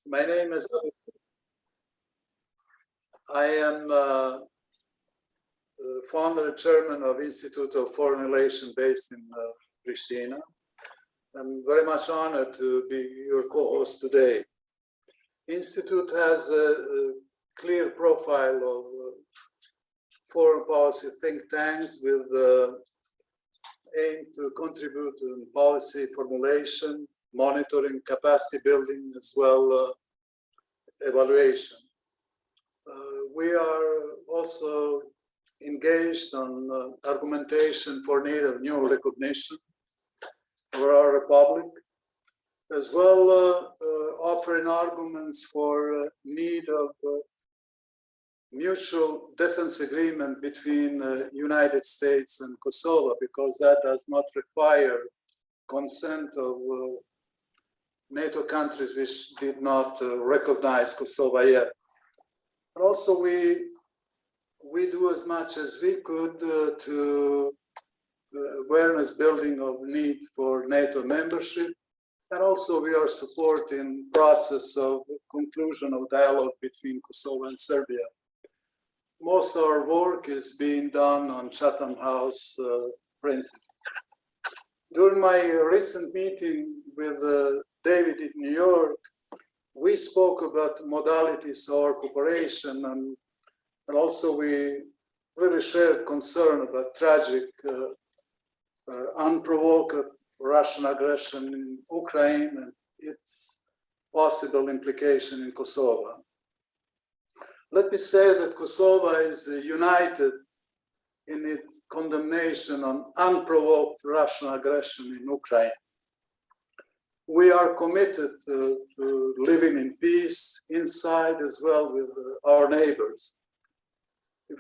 My name is. I am founder and chairman of Institute of Foreign Relations based in Pristina. I'm very much honored to be your co-host today. Institute has a clear profile of foreign policy think tanks with aim to contribute to policy formulation, monitoring, capacity building, as well evaluation. We are also engaged on argumentation for need of new recognition for our republic, as well offering arguments for need of mutual defense agreement between United States and Kosovo, because that does not require consent of NATO countries which did not recognize Kosovo yet. And also we do as much as we could to awareness building of need for NATO membership. And also we are supporting process of conclusion of dialogue between Kosovo and Serbia. Most of our work is being done on Chatham House principle. During my recent meeting with David in New York, we spoke about modalities of our cooperation, and also we really shared concern about tragic, unprovoked Russian aggression in Ukraine and its possible implication in Kosovo. Let me say that Kosovo is united in its condemnation on unprovoked Russian aggression in Ukraine. We are committed to living in peace inside as well with our neighbors.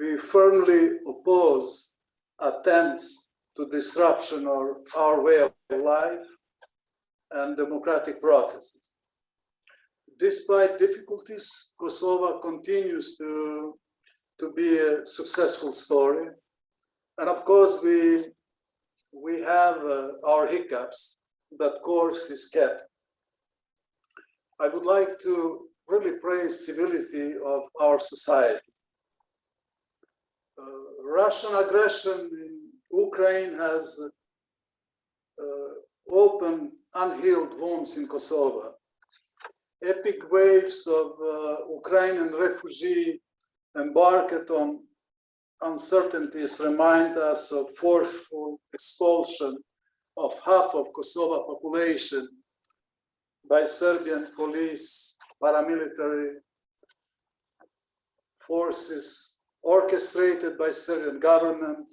We firmly oppose attempts to disruption of our way of life and democratic processes. Despite difficulties, Kosovo continues to be a successful story. And of course, we have our hiccups, but course is kept. I would like to really praise civility of our society. Russian aggression in Ukraine has opened unhealed wounds in Kosovo. Epic waves of Ukrainian refugees embarked on uncertainties remind us of forceful expulsion of half of Kosovo population by Serbian police, paramilitary forces orchestrated by Serbian government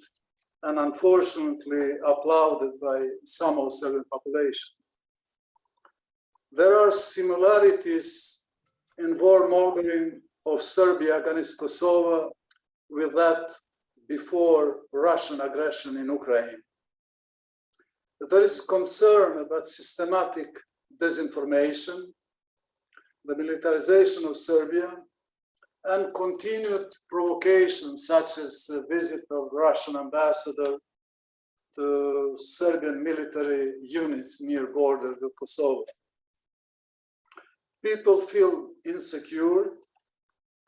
and unfortunately applauded by some of Serbian population. There are similarities in warmongering of Serbia against Kosovo with that before Russian aggression in Ukraine. There is concern about systematic disinformation, the militarization of Serbia, and continued provocations such as the visit of Russian ambassador to Serbian military units near border with Kosovo. People feel insecure,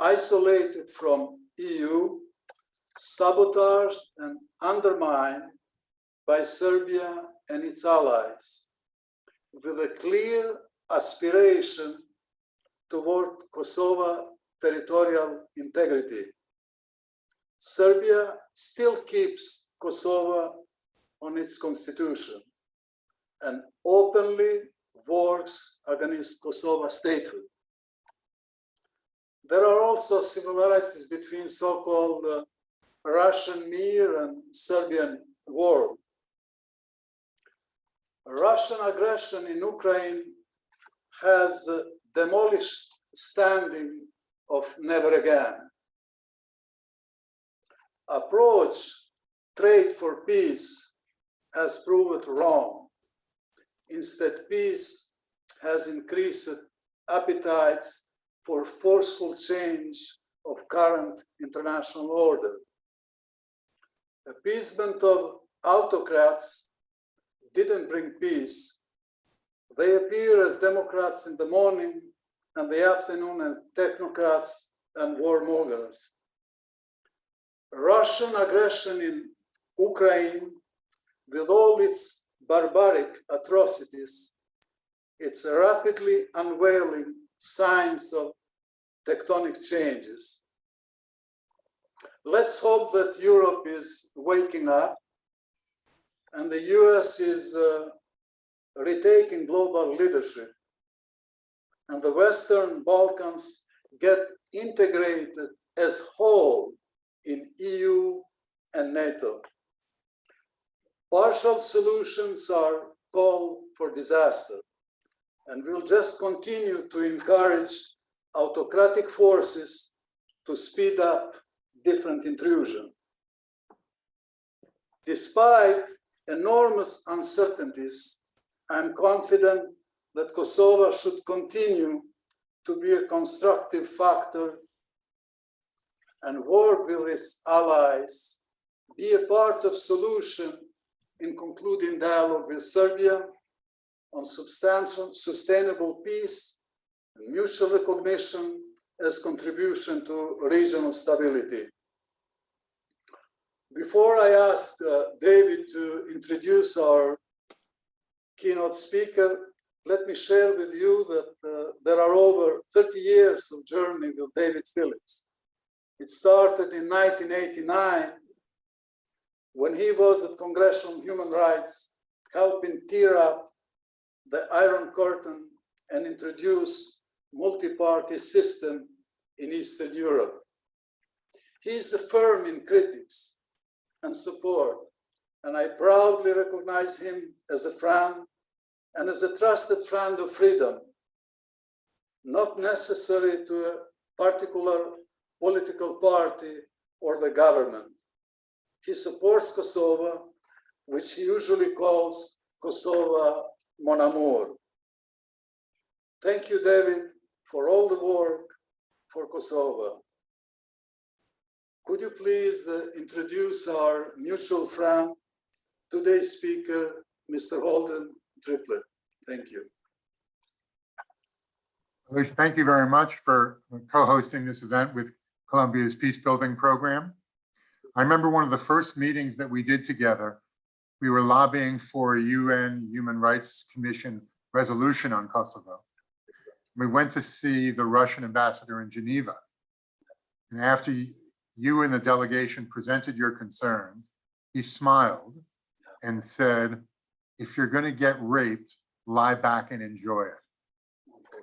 isolated from EU, sabotaged and undermined by Serbia and its allies, with a clear aspiration toward Kosovo territorial integrity. Serbia still keeps Kosovo on its constitution and openly works against Kosovo statehood. There are also similarities between so-called Russian Mir and Serbian war. Russian aggression in Ukraine has demolished standing of never again. Approach trade for peace has proved wrong. Instead, peace has increased appetites for forceful change of current international order. Appeasement of autocrats didn't bring peace. They appear as Democrats in the morning and the afternoon and technocrats and warmongers. Russian aggression in Ukraine, with all its barbaric atrocities, its rapidly unveiling signs of tectonic changes. Let's hope that Europe is waking up and the US is retaking global leadership, and the Western Balkans get integrated as whole in EU and NATO. Partial solutions are call for disaster, and we'll just continue to encourage autocratic forces to speed up different intrusion. Despite enormous uncertainties, I'm confident that Kosovo should continue to be a constructive factor and work with its allies, be a part of solution in concluding dialogue with Serbia on sustainable peace and mutual recognition as contribution to regional stability. Before I ask David to introduce our keynote speaker, let me share with you that there are over 30 years of journey with David Phillips. It started in 1989 when he was at Congressional Human Rights, helping tear up the Iron Curtain and introduce multi-party system in Eastern Europe. He is firm in critics and support, and I proudly recognize him as a friend and as a trusted friend of freedom, not necessary to a particular political party or the government. He supports Kosovo, which he usually calls Kosovo mon amour. Thank you, David, for all the work for Kosovo. Could you please introduce our mutual friend, today's speaker, Mr. Holden Triplett. Thank you. Thank you very much for co-hosting this event with Colombia's Peace Building Program. I remember one of the first meetings that we did together, we were lobbying for a UN Human Rights Commission resolution on Kosovo. We went to see the Russian ambassador in Geneva. And after you and the delegation presented your concerns, he smiled and said, if you're going to get raped, lie back and enjoy it.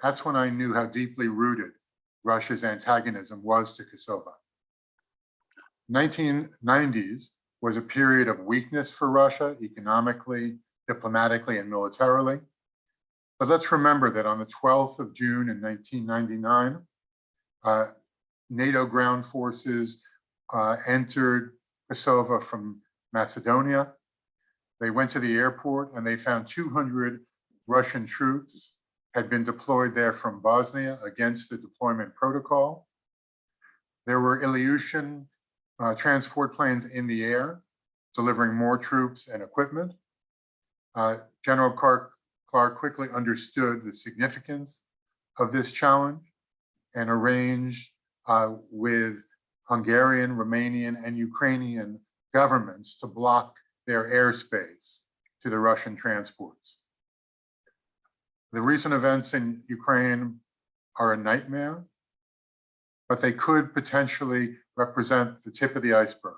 That's when I knew how deeply rooted Russia's antagonism was to Kosovo. 1990s was a period of weakness for Russia, economically, diplomatically, and militarily. But let's remember that on the 12th of June in 1999, NATO ground forces entered Kosovo from Macedonia. They went to the airport and they found 200 Russian troops had been deployed there from Bosnia against the deployment protocol. There were Ilyushin transport planes in the air, delivering more troops and equipment. General Clark quickly understood the significance of this challenge and arranged with Hungarian, Romanian, and Ukrainian governments to block their airspace to the Russian transports. The recent events in Ukraine are a nightmare, but they could potentially represent the tip of the iceberg.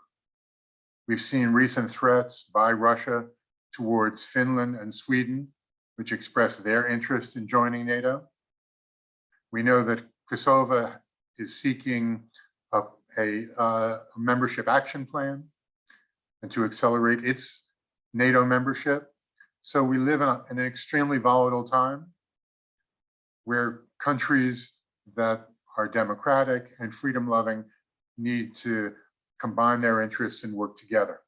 We've seen recent threats by Russia towards Finland and Sweden, which expressed their interest in joining NATO. We know that Kosovo is seeking a membership action plan and to accelerate its NATO membership. So we live in an extremely volatile time where countries that are democratic and freedom-loving need to combine their interests and work together,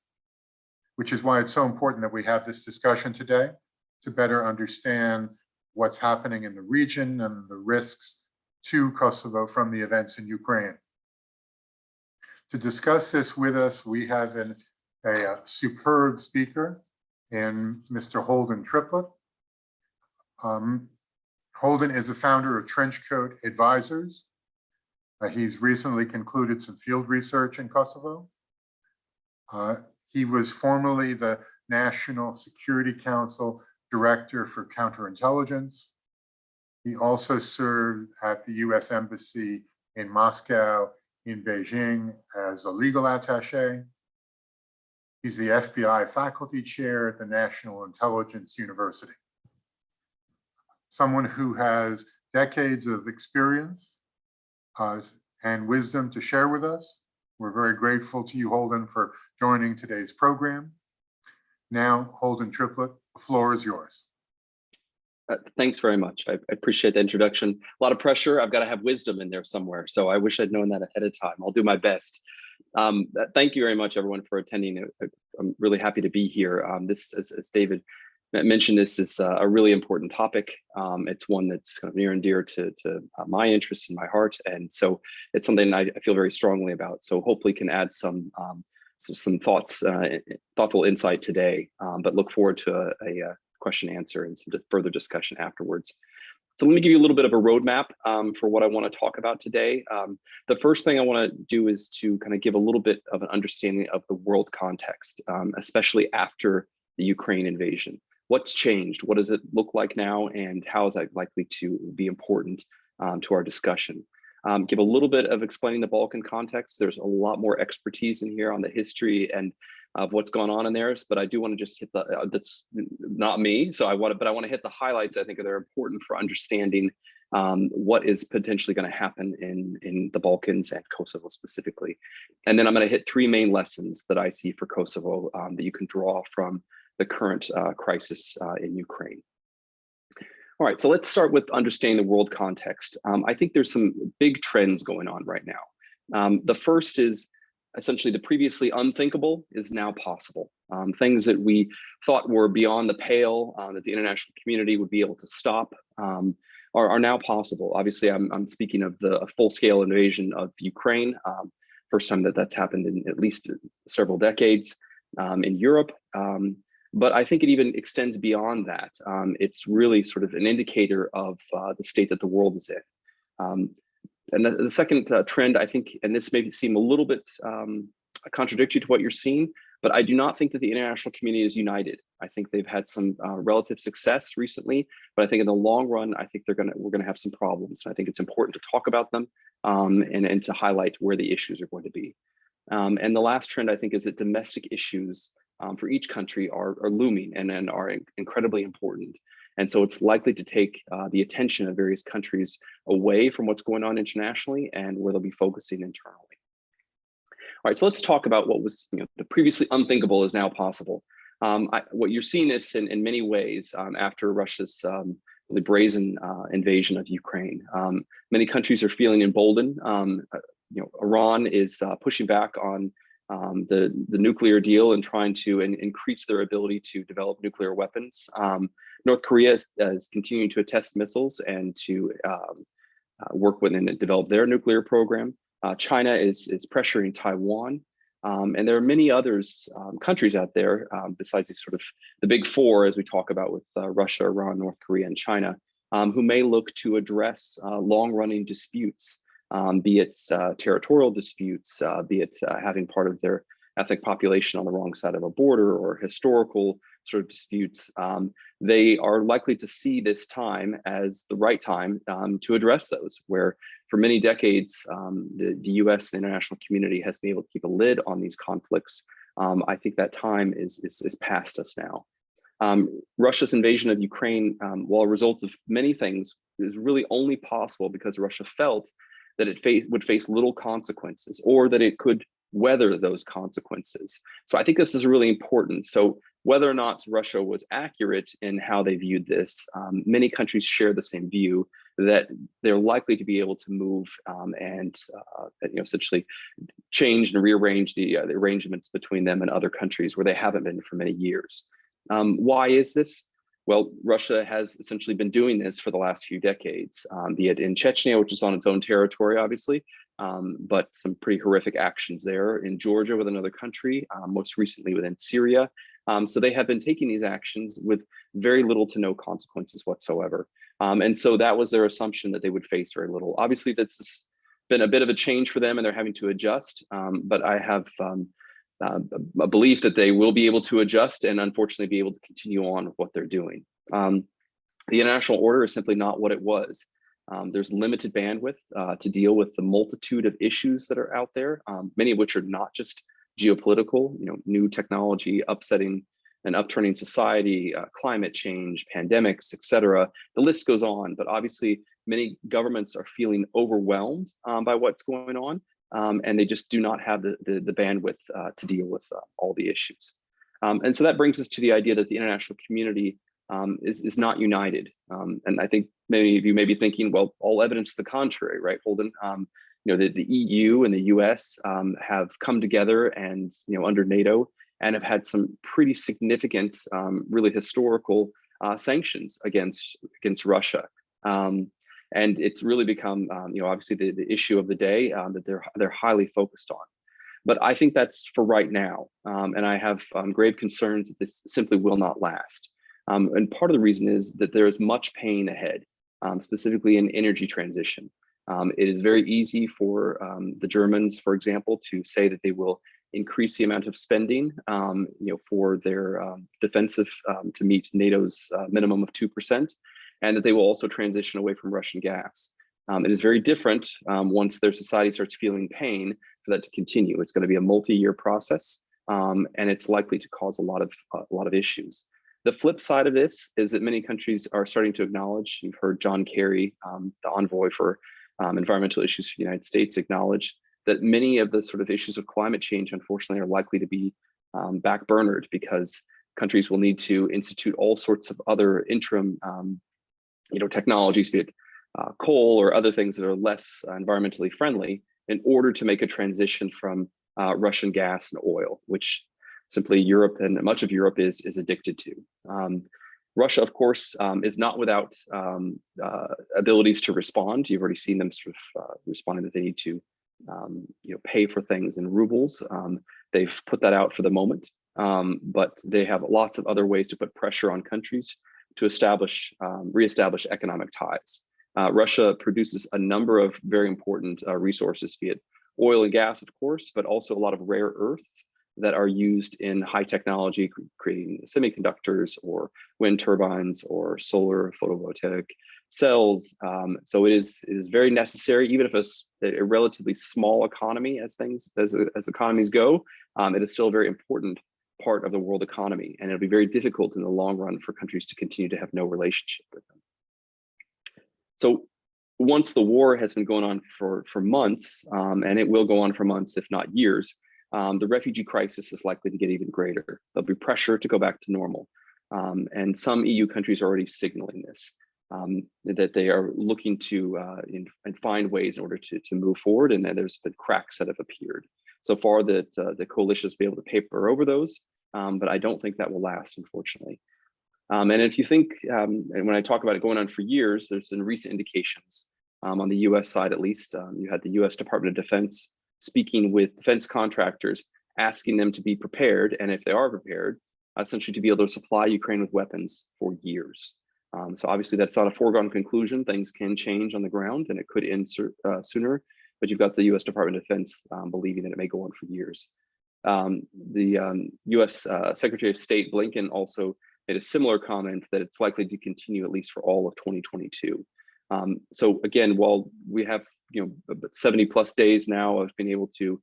which is why it's so important that we have this discussion today to better understand what's happening in the region and the risks to Kosovo from the events in Ukraine. To discuss this with us, we have a superb speaker in Mr. Holden Triplett. Holden is the founder of Trenchcoat Advisors. He's recently concluded some field research in Kosovo. He was formerly the National Security Council Director for Counterintelligence. He also served at the US Embassy in Moscow, in Beijing as a legal attaché. He's the FBI faculty chair at the National Intelligence University. Someone who has decades of experience and wisdom to share with us. We're very grateful to you, Holden, for joining today's program. Now, Holden Triplett, the floor is yours. Thanks very much. I appreciate the introduction. A lot of pressure. I've got to have wisdom in there somewhere. So I wish I'd known that ahead of time. I'll do my best. Thank you very much, everyone, for attending. I'm really happy to be here. This, as David mentioned, this is a really important topic. It's one that's kind of near and dear to my interests and my heart. And so it's something I feel very strongly about. So hopefully can add some thoughts, thoughtful insight today, but look forward to a question answer and some further discussion afterwards. So let me give you a little bit of a roadmap for what I want to talk about today. The first thing I want to do is to kind of give a little bit of an understanding of the world context, especially after the Ukraine invasion. What's changed? What does it look like now? And how is that likely to be important to our discussion? Give a little bit of explaining the Balkan context. There's a lot more expertise in here on the history and of what's going on in there, but I do want to just hit the, that's not me. So I want to hit the highlights I think that are important for understanding what is potentially going to happen in the Balkans and Kosovo specifically. And then I'm going to hit three main lessons that I see for Kosovo that you can draw from the current crisis in Ukraine. All right, so let's start with understanding the world context. I think there's some big trends going on right now. The first is essentially the previously unthinkable is now possible. Things that we thought were beyond the pale, that the international community would be able to stop, are now possible. Obviously, I'm speaking of the full-scale invasion of Ukraine. First time that's happened in at least several decades in Europe. But I think it even extends beyond that. It's really sort of an indicator of the state that the world is in. And the second trend, I think, and this may seem a little bit contradictory to what you're seeing, but I do not think that the international community is united. I think they've had some relative success recently, but I think in the long run, I think we're gonna have some problems. And I think it's important to talk about them and to highlight where the issues are going to be. And the last trend, I think, is that domestic issues for each country are looming and are incredibly important. And so it's likely to take the attention of various countries away from what's going on internationally and where they'll be focusing internally. All right, so let's talk about what was the previously unthinkable is now possible. What you're seeing this in many ways after Russia's really brazen invasion of Ukraine. Many countries are feeling emboldened. Iran is pushing back on the nuclear deal and trying to increase their ability to develop nuclear weapons. North Korea is continuing to test missiles and to work with and develop their nuclear program. China is pressuring Taiwan. And there are many others, countries out there, besides these sort of the big four, as we talk about with Russia, Iran, North Korea, and China, who may look to address long-running disputes, be it territorial disputes, be it having part of their ethnic population on the wrong side of a border or historical sort of disputes. They are likely to see this time as the right time to address those, where for many decades, the US and international community has been able to keep a lid on these conflicts. I think that time is past us now. Russia's invasion of Ukraine, while a result of many things, is really only possible because Russia felt that it would face little consequences, or that it could weather those consequences. So I think this is really important. So whether or not Russia was accurate in how they viewed this, many countries share the same view that they're likely to be able to move and essentially change and rearrange the arrangements between them and other countries where they haven't been for many years. Why is this? Well, Russia has essentially been doing this for the last few decades, be it in Chechnya, which is on its own territory, obviously, but some pretty horrific actions there, in Georgia with another country, most recently within Syria. So they have been taking these actions with very little to no consequences whatsoever. And so that was their assumption, that they would face very little. Obviously, that's been a bit of a change for them and they're having to adjust. But I have a belief that they will be able to adjust and unfortunately be able to continue on with what they're doing. The international order is simply not what it was. There's limited bandwidth to deal with the multitude of issues that are out there, many of which are not just geopolitical, new technology upsetting and upturning society, climate change, pandemics, et cetera. The list goes on, but obviously many governments are feeling overwhelmed by what's going on, and they just do not have the bandwidth to deal with all the issues. And so that brings us to the idea that the international community is not united. And I think many of you may be thinking, well, all evidence to the contrary, right, Holden? The EU and the US have come together and, under NATO, and have had some pretty significant, really historical sanctions against Russia. And it's really become, obviously the issue of the day that they're highly focused on. But I think that's for right now. And I have grave concerns that this simply will not last. And part of the reason is that there is much pain ahead, specifically in energy transition. It is very easy for the Germans, for example, to say that they will increase the amount of spending, for their defensive to meet NATO's minimum of 2%, and that they will also transition away from Russian gas. It is very different once their society starts feeling pain for that to continue. It's going to be a multi-year process, and it's likely to cause a lot of issues. The flip side of this is that many countries are starting to acknowledge, you've heard John Kerry, the envoy for environmental issues for the United States, acknowledge that many of the sort of issues of climate change, unfortunately, are likely to be backburnered because countries will need to institute all sorts of other interim technologies, be it coal or other things that are less environmentally friendly, in order to make a transition from Russian gas and oil, which simply Europe and much of Europe is addicted to. Russia, of course, is not without abilities to respond. You've already seen them sort of responding that they need to pay for things in rubles. They've put that out for the moment, but they have lots of other ways to put pressure on countries to reestablish economic ties. Russia produces a number of very important resources, be it oil and gas, of course, but also a lot of rare earths that are used in high technology, creating semiconductors or wind turbines or solar photovoltaic cells. So it is very necessary, even if a relatively small economy as economies go, it is still a very important part of the world economy. And it'll be very difficult in the long run for countries to continue to have no relationship with them. So once the war has been going on for months, and it will go on for months, if not years, the refugee crisis is likely to get even greater. There'll be pressure to go back to normal. And some EU countries are already signaling this, that they are looking to and find ways in order to move forward, and then there's been cracks that have appeared. So far that the coalition has been able to paper over those, but I don't think that will last, unfortunately. And if you think, and when I talk about it going on for years, there's been recent indications on the US side, at least. You had the US Department of Defense speaking with defense contractors, asking them to be prepared, and if they are prepared, essentially to be able to supply Ukraine with weapons for years. So obviously that's not a foregone conclusion. Things can change on the ground and it could end sooner, but you've got the US Department of Defense believing that it may go on for years. The US Secretary of State Blinken also made a similar comment that it's likely to continue at least for all of 2022. So again, while we have 70 plus days now of being able to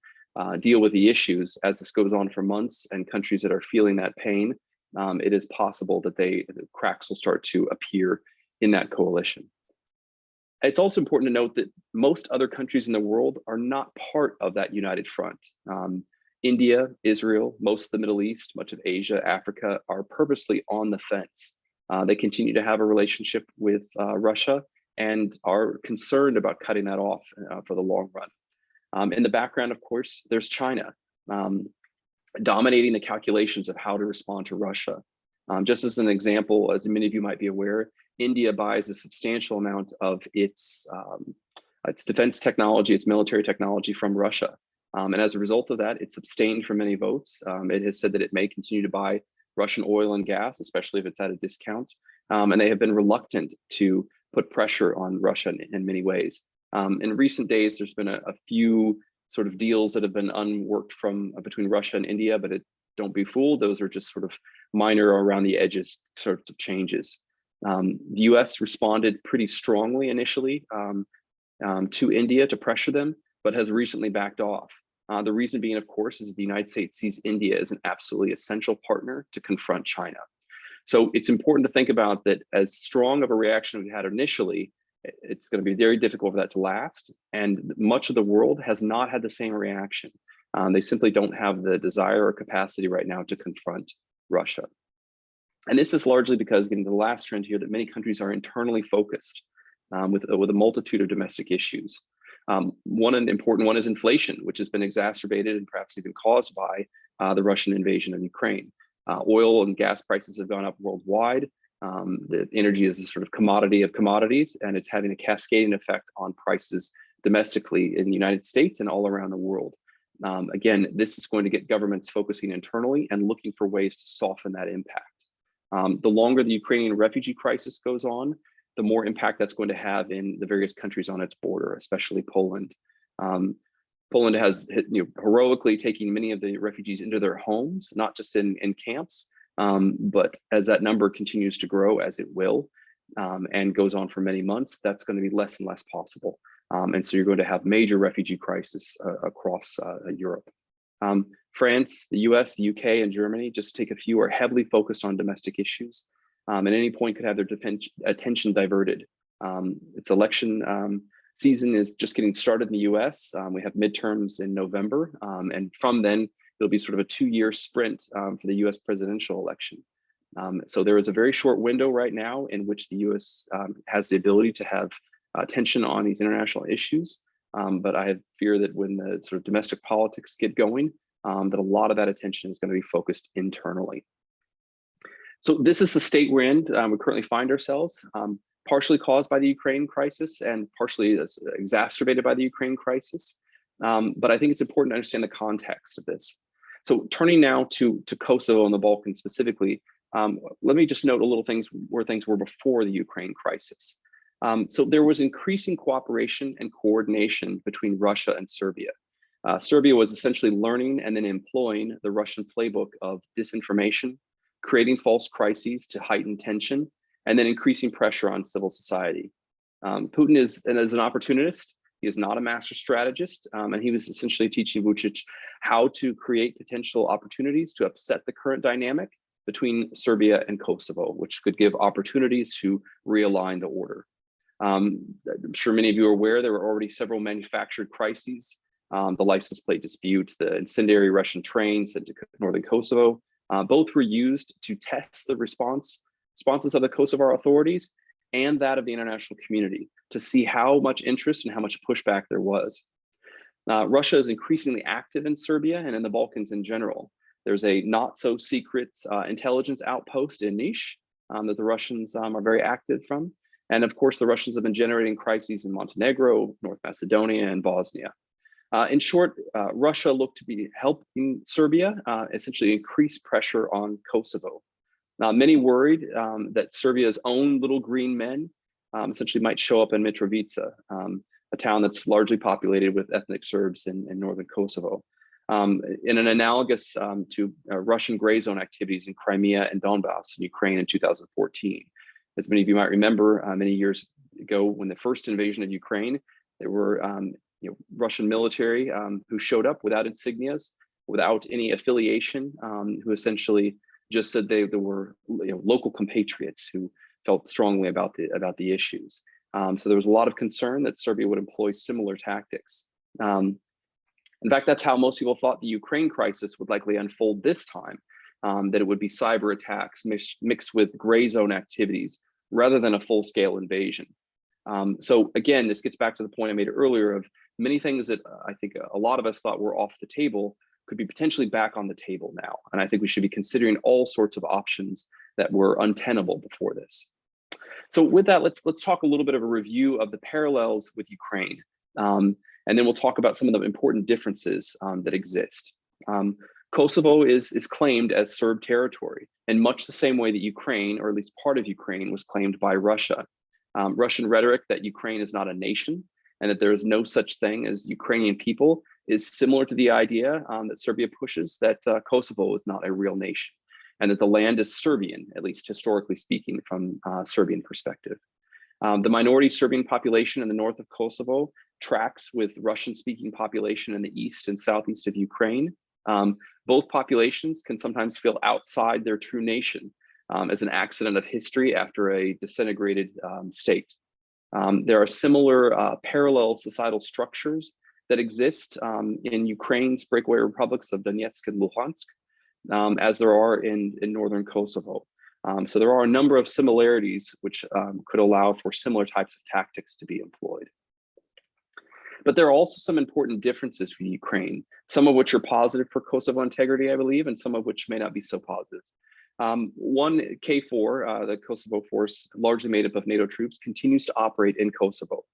deal with the issues, as this goes on for months and countries that are feeling that pain, it is possible that the cracks will start to appear in that coalition. It's also important to note that most other countries in the world are not part of that united front. India, Israel, most of the Middle East, much of Asia, Africa are purposely on the fence. They continue to have a relationship with Russia and are concerned about cutting that off for the long run. In the background, of course, there's China dominating the calculations of how to respond to Russia. Just as an example, as many of you might be aware, India buys a substantial amount of its defense technology, its military technology from Russia. And as a result of that, it's abstained from many votes. It has said that it may continue to buy Russian oil and gas, especially if it's at a discount. And they have been reluctant to put pressure on Russia in many ways. In recent days, there's been a few sort of deals that have been unworked from between Russia and India, but don't be fooled, those are just sort of minor around the edges sorts of changes. The US responded pretty strongly initially to India to pressure them, but has recently backed off. The reason being, of course, is the United States sees India as an absolutely essential partner to confront China. So it's important to think about that as strong of a reaction we had initially, it's going to be very difficult for that to last. And much of the world has not had the same reaction. They simply don't have the desire or capacity right now to confront Russia. And this is largely because, getting to the last trend here, that many countries are internally focused with a multitude of domestic issues. One important one is inflation, which has been exacerbated and perhaps even caused by the Russian invasion of Ukraine. Oil and gas prices have gone up worldwide. The energy is a sort of commodity of commodities, and it's having a cascading effect on prices domestically in the United States and all around the world. Again, this is going to get governments focusing internally and looking for ways to soften that impact. The longer the Ukrainian refugee crisis goes on, the more impact that's going to have in the various countries on its border, especially Poland. Poland has heroically taken many of the refugees into their homes, not just in camps, but as that number continues to grow, as it will, and goes on for many months, that's going to be less and less possible. And so you're going to have major refugee crisis across Europe. France, the US, the UK, and Germany, just to take a few, are heavily focused on domestic issues. At any point could have their attention diverted. Its election season is just getting started in the US. We have midterms in November, and from then, it'll be sort of a 2-year sprint for the US presidential election. So there is a very short window right now in which the US has the ability to have attention on these international issues. But I fear that when the sort of domestic politics get going, that a lot of that attention is going to be focused internally. So this is the state we're in. We currently find ourselves, partially caused by the Ukraine crisis and partially exacerbated by the Ukraine crisis. But I think it's important to understand the context of this. So turning now to Kosovo and the Balkans specifically, let me just note a little things where things were before the Ukraine crisis. So there was increasing cooperation and coordination between Russia and Serbia. Serbia was essentially learning and then employing the Russian playbook of disinformation, creating false crises to heighten tension, and then increasing pressure on civil society. Putin is an opportunist. He is not a master strategist, and he was essentially teaching Vučić how to create potential opportunities to upset the current dynamic between Serbia and Kosovo, which could give opportunities to realign the order. I'm sure many of you are aware there were already several manufactured crises, the license plate dispute, the incendiary Russian trains sent to northern Kosovo. Both were used to test the responses of the Kosovo authorities and that of the international community to see how much interest and how much pushback there was. Russia is increasingly active in Serbia and in the Balkans in general. There's a not so secret intelligence outpost in Niš that the Russians are very active from. And of course, the Russians have been generating crises in Montenegro, North Macedonia, and Bosnia. In short, Russia looked to be helping Serbia essentially increase pressure on Kosovo. Now, many worried that Serbia's own little green men essentially might show up in Mitrovica, a town that's largely populated with ethnic Serbs in northern Kosovo. In an analogous to Russian gray zone activities in Crimea and Donbass in Ukraine in 2014. As many of you might remember, many years ago, when the first invasion of Ukraine, there were Russian military who showed up without insignias, without any affiliation, who essentially just said they were local compatriots who felt strongly about the issues. So there was a lot of concern that Serbia would employ similar tactics. In fact, that's how most people thought the Ukraine crisis would likely unfold this time, that it would be cyber attacks mixed with gray zone activities rather than a full-scale invasion. So again, this gets back to the point I made earlier of many things that I think a lot of us thought were off the table could be potentially back on the table now. And I think we should be considering all sorts of options that were untenable before this. So with that, let's talk a little bit of a review of the parallels with Ukraine. And then we'll talk about some of the important differences that exist. Kosovo is claimed as Serb territory in much the same way that Ukraine, or at least part of Ukraine, was claimed by Russia. Russian rhetoric that Ukraine is not a nation and that there is no such thing as Ukrainian people is similar to the idea that Serbia pushes that Kosovo is not a real nation and that the land is Serbian, at least historically speaking, from a Serbian perspective. The minority Serbian population in the north of Kosovo tracks with Russian-speaking population in the east and southeast of Ukraine. Both populations can sometimes feel outside their true nation as an accident of history after a disintegrated state. There are similar parallel societal structures that exist in Ukraine's breakaway republics of Donetsk and Luhansk, as there are in northern Kosovo. So there are a number of similarities which could allow for similar types of tactics to be employed. But there are also some important differences for Ukraine, some of which are positive for Kosovo integrity, I believe, and some of which may not be so positive. One, KFOR, the Kosovo force, largely made up of NATO troops, continues to operate in Kosovo.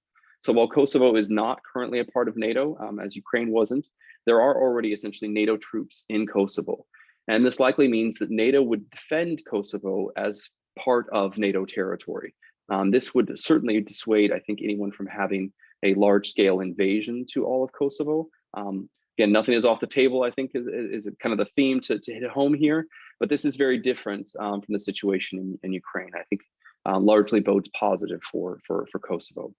So while Kosovo is not currently a part of NATO, as Ukraine wasn't, there are already essentially NATO troops in Kosovo. And this likely means that NATO would defend Kosovo as part of NATO territory. This would certainly dissuade, I think, anyone from having a large-scale invasion to all of Kosovo. Again, nothing is off the table, I think, is kind of the theme to hit home here. But this is very different from the situation in Ukraine. I think largely bodes positive for Kosovo.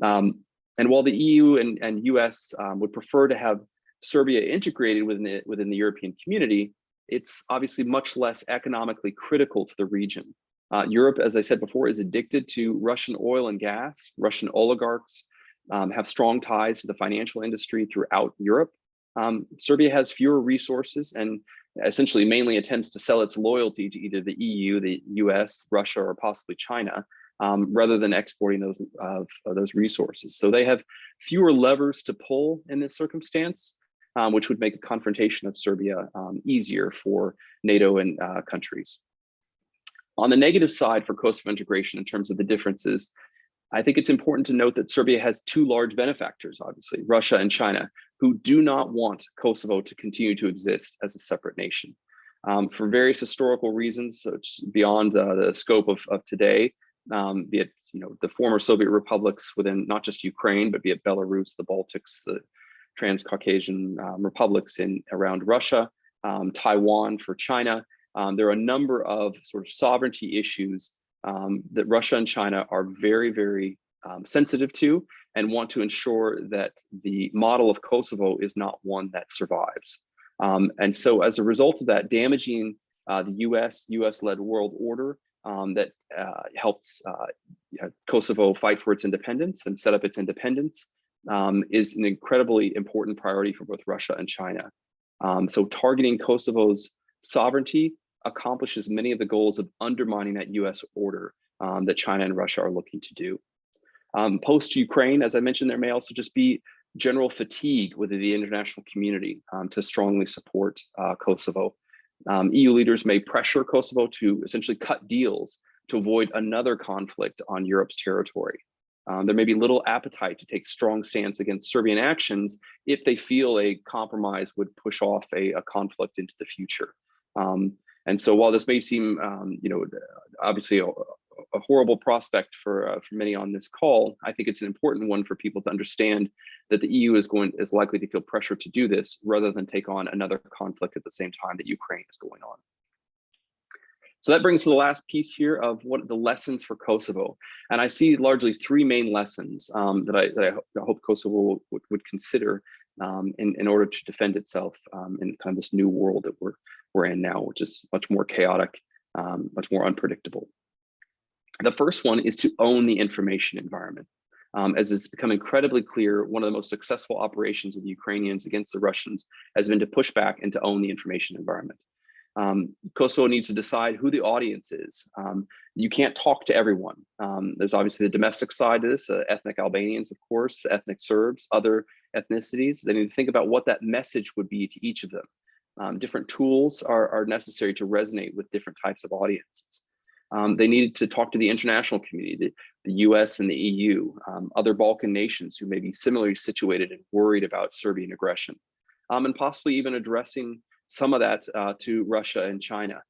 And while the EU and US would prefer to have Serbia integrated within the European community, it's obviously much less economically critical to the region. Europe, as I said before, is addicted to Russian oil and gas. Russian oligarchs have strong ties to the financial industry throughout Europe. Serbia has fewer resources and essentially mainly attempts to sell its loyalty to either the EU, the US, Russia, or possibly China, rather than exporting those resources. So they have fewer levers to pull in this circumstance, which would make a confrontation of Serbia easier for NATO and countries. On the negative side for Kosovo integration in terms of the differences, I think it's important to note that Serbia has two large benefactors, obviously, Russia and China, who do not want Kosovo to continue to exist as a separate nation. For various historical reasons, so it's beyond the scope of today, be it the former Soviet republics within not just Ukraine, but be it Belarus, the Baltics, the Transcaucasian republics around Russia, Taiwan for China. There are a number of sort of sovereignty issues that Russia and China are very, very sensitive to and want to ensure that the model of Kosovo is not one that survives. And so as a result of that, damaging the US-led world order that helped Kosovo fight for its independence and set up its independence is an incredibly important priority for both Russia and China. So targeting Kosovo's sovereignty accomplishes many of the goals of undermining that US order that China and Russia are looking to do. Post-Ukraine, as I mentioned, there may also just be general fatigue within the international community to strongly support Kosovo. EU leaders may pressure Kosovo to essentially cut deals to avoid another conflict on Europe's territory. There may be little appetite to take strong stance against Serbian actions if they feel a compromise would push off a conflict into the future. And so while this may seem, obviously a horrible prospect for many on this call, I think it's an important one for people to understand that the EU is likely to feel pressure to do this rather than take on another conflict at the same time that Ukraine is going on. So that brings to the last piece here of what the lessons for Kosovo. And I see largely three main lessons that I hope Kosovo would consider in order to defend itself in kind of this new world that we're in now, which is much more chaotic, much more unpredictable. The first one is to own the information environment. As it's become incredibly clear, one of the most successful operations of the Ukrainians against the Russians has been to push back and to own the information environment. Kosovo needs to decide who the audience is. You can't talk to everyone. There's obviously the domestic side to this, ethnic Albanians, of course, ethnic Serbs, other ethnicities. They need to think about what that message would be to each of them. Different tools are necessary to resonate with different types of audiences. They needed to talk to the international community, the US and the EU, other Balkan nations who may be similarly situated and worried about Serbian aggression, and possibly even addressing some of that to Russia and China.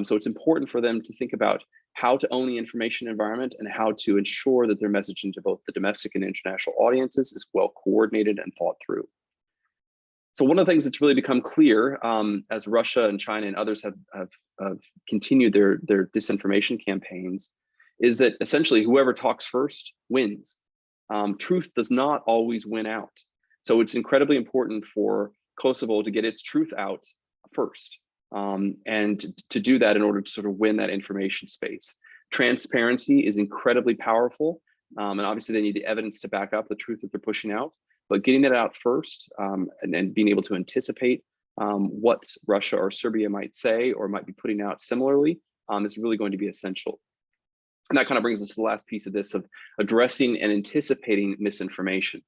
So it's important for them to think about how to own the information environment, and how to ensure that their messaging to both the domestic and international audiences is well coordinated and thought through. So one of the things that's really become clear as Russia and China and others have continued their disinformation campaigns is that essentially whoever talks first wins. Truth does not always win out. So it's incredibly important for Kosovo to get its truth out first, and to do that in order to sort of win that information space. Transparency is incredibly powerful, and obviously they need the evidence to back up the truth that they're pushing out, but getting that out first and then being able to anticipate what Russia or Serbia might say or might be putting out similarly is really going to be essential. And that kind of brings us to the last piece of this, of addressing and anticipating misinformation.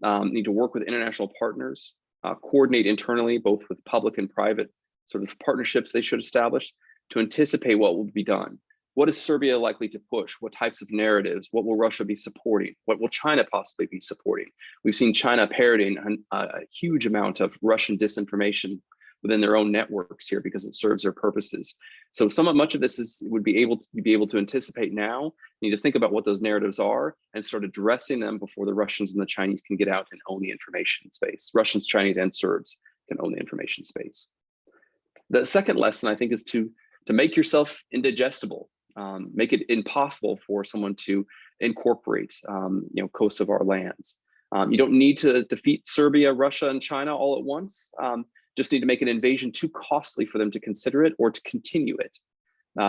Need to work with international partners, coordinate internally, both with public and private sort of partnerships they should establish to anticipate what will be done. What is Serbia likely to push? What types of narratives? What will Russia be supporting? What will China possibly be supporting? We've seen China parroting a huge amount of Russian disinformation within their own networks here because it serves their purposes. So much of this would be able to anticipate now. You need to think about what those narratives are and start addressing them before the Russians and the Chinese can get out and own the information space. Russians, Chinese, and Serbs can own the information space. The second lesson, I think, is to make yourself indigestible. Make it impossible for someone to incorporate, Kosovar lands. You don't need to defeat Serbia, Russia, and China all at once. Just need to make an invasion too costly for them to consider it or to continue it.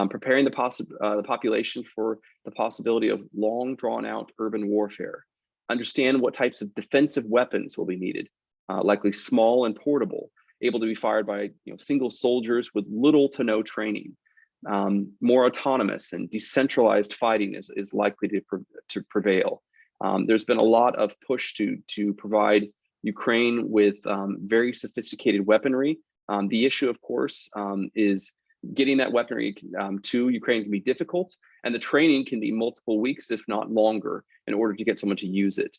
Preparing the population for the possibility of long drawn out urban warfare. Understand what types of defensive weapons will be needed, likely small and portable, able to be fired by single soldiers with little to no training. More autonomous and decentralized fighting is likely to prevail. There's been a lot of push to provide Ukraine with very sophisticated weaponry. The issue, of course, is getting that weaponry to Ukraine can be difficult, and the training can be multiple weeks, if not longer, in order to get someone to use it.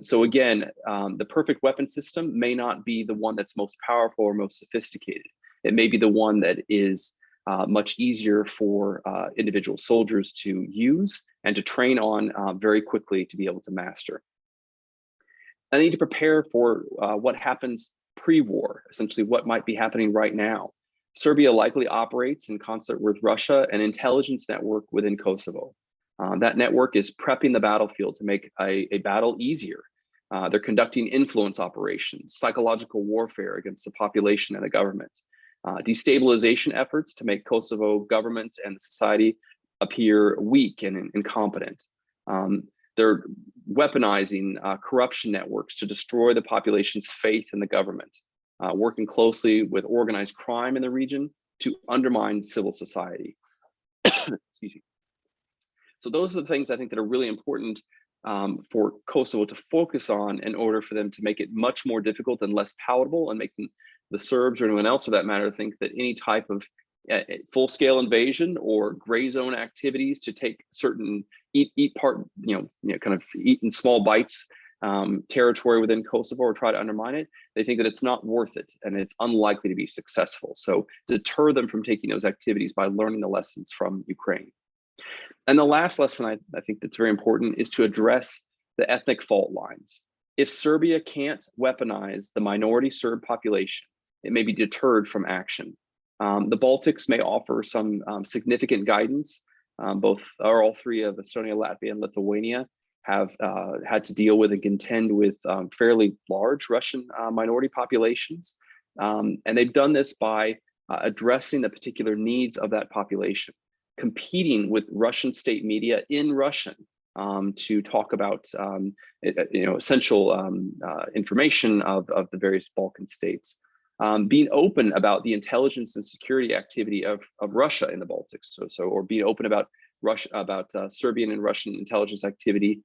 So again, the perfect weapon system may not be the one that's most powerful or most sophisticated. It may be the one that is much easier for individual soldiers to use and to train on very quickly to be able to master. I need to prepare for what happens pre-war, essentially what might be happening right now. Serbia likely operates in concert with Russia an intelligence network within Kosovo. That network is prepping the battlefield to make a battle easier. They're conducting influence operations, psychological warfare against the population and the government, destabilization efforts to make Kosovo government and society appear weak and incompetent. They're weaponizing corruption networks to destroy the population's faith in the government, working closely with organized crime in the region to undermine civil society. Excuse me. So those are the things I think that are really important for Kosovo to focus on in order for them to make it much more difficult and less palatable, and make the Serbs or anyone else for that matter think that any type of full-scale invasion or gray zone activities to take certain eat part, kind of eat in small bites territory within Kosovo or try to undermine it, they think that it's not worth it and it's unlikely to be successful. So deter them from taking those activities by learning the lessons from Ukraine. And the last lesson I think that's very important is to address the ethnic fault lines. If Serbia can't weaponize the minority Serb population, it may be deterred from action. The Baltics may offer some significant guidance. All three of Estonia, Latvia, and Lithuania have had to deal with and contend with fairly large Russian minority populations. And they've done this by addressing the particular needs of that population, competing with Russian state media in Russian to talk about essential information of the various Balkan states. Being open about the intelligence and security activity of Russia in the Baltics, or being open about Serbian and Russian intelligence activity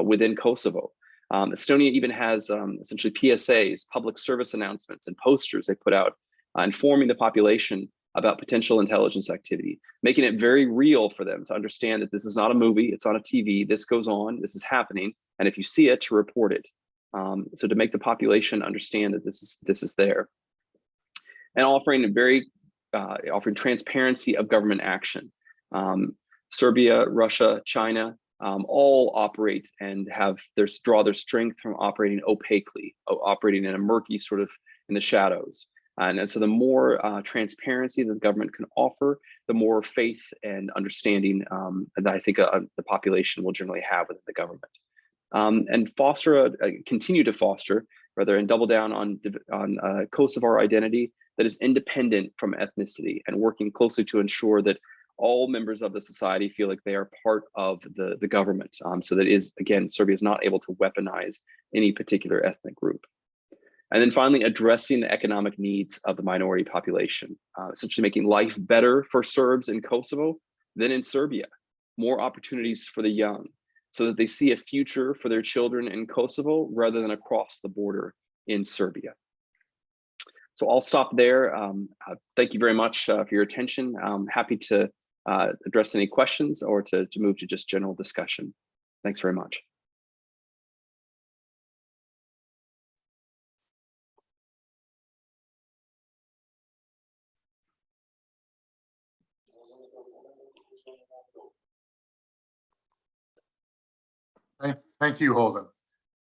within Kosovo. Estonia even has essentially PSAs, public service announcements, and posters they put out informing the population about potential intelligence activity, making it very real for them to understand that this is not a movie, it's not a TV, this goes on, this is happening, and if you see it, to report it. So to make the population understand that this is there, and offering transparency of government action. Serbia, Russia, China, all operate and draw their strength from operating opaquely, operating in a murky sort of in the shadows. And so the more transparency that the government can offer, the more faith and understanding that I think the population will generally have within the government. And continue to foster, rather, and double down on Kosovar identity that is independent from ethnicity, and working closely to ensure that all members of the society feel like they are part of the government. So that is, again, Serbia is not able to weaponize any particular ethnic group. And then finally, addressing the economic needs of the minority population, essentially making life better for Serbs in Kosovo than in Serbia, more opportunities for the young, so that they see a future for their children in Kosovo rather than across the border in Serbia. So I'll stop there. Thank you very much for your attention. I'm happy to address any questions or to move to just general discussion. Thanks very much. Thank you, Holden.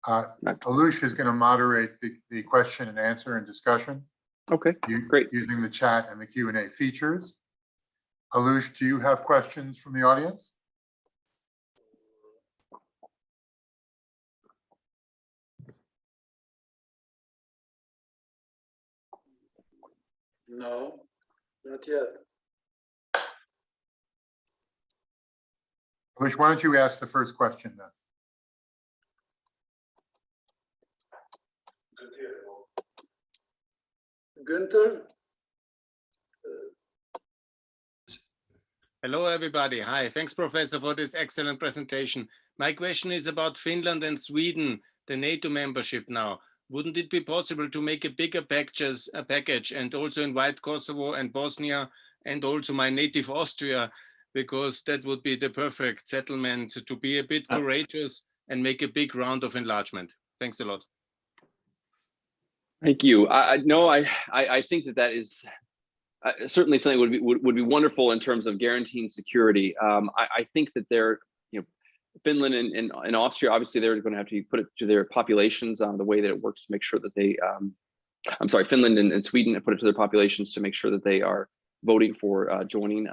Alush is going to moderate the question and answer and discussion. Okay, great. Using the chat and the Q&A features. Alush, do you have questions from the audience? No, not yet. Alush, why don't you ask the first question then? Günther? Hello, everybody. Hi. Thanks, Professor, for this excellent presentation. My question is about Finland and Sweden, the NATO membership now. Wouldn't it be possible to make a bigger package and also invite Kosovo and Bosnia and also my native Austria, because that would be the perfect settlement to be a bit courageous and make a big round of enlargement. Thanks a lot. Thank you. I think that is certainly something would be wonderful in terms of guaranteeing security. I think that Finland and Austria, obviously they're going to have to put it to their populations the way that it works to make sure that they, I'm sorry, Finland and Sweden put it to their populations to make sure that they are voting for joining.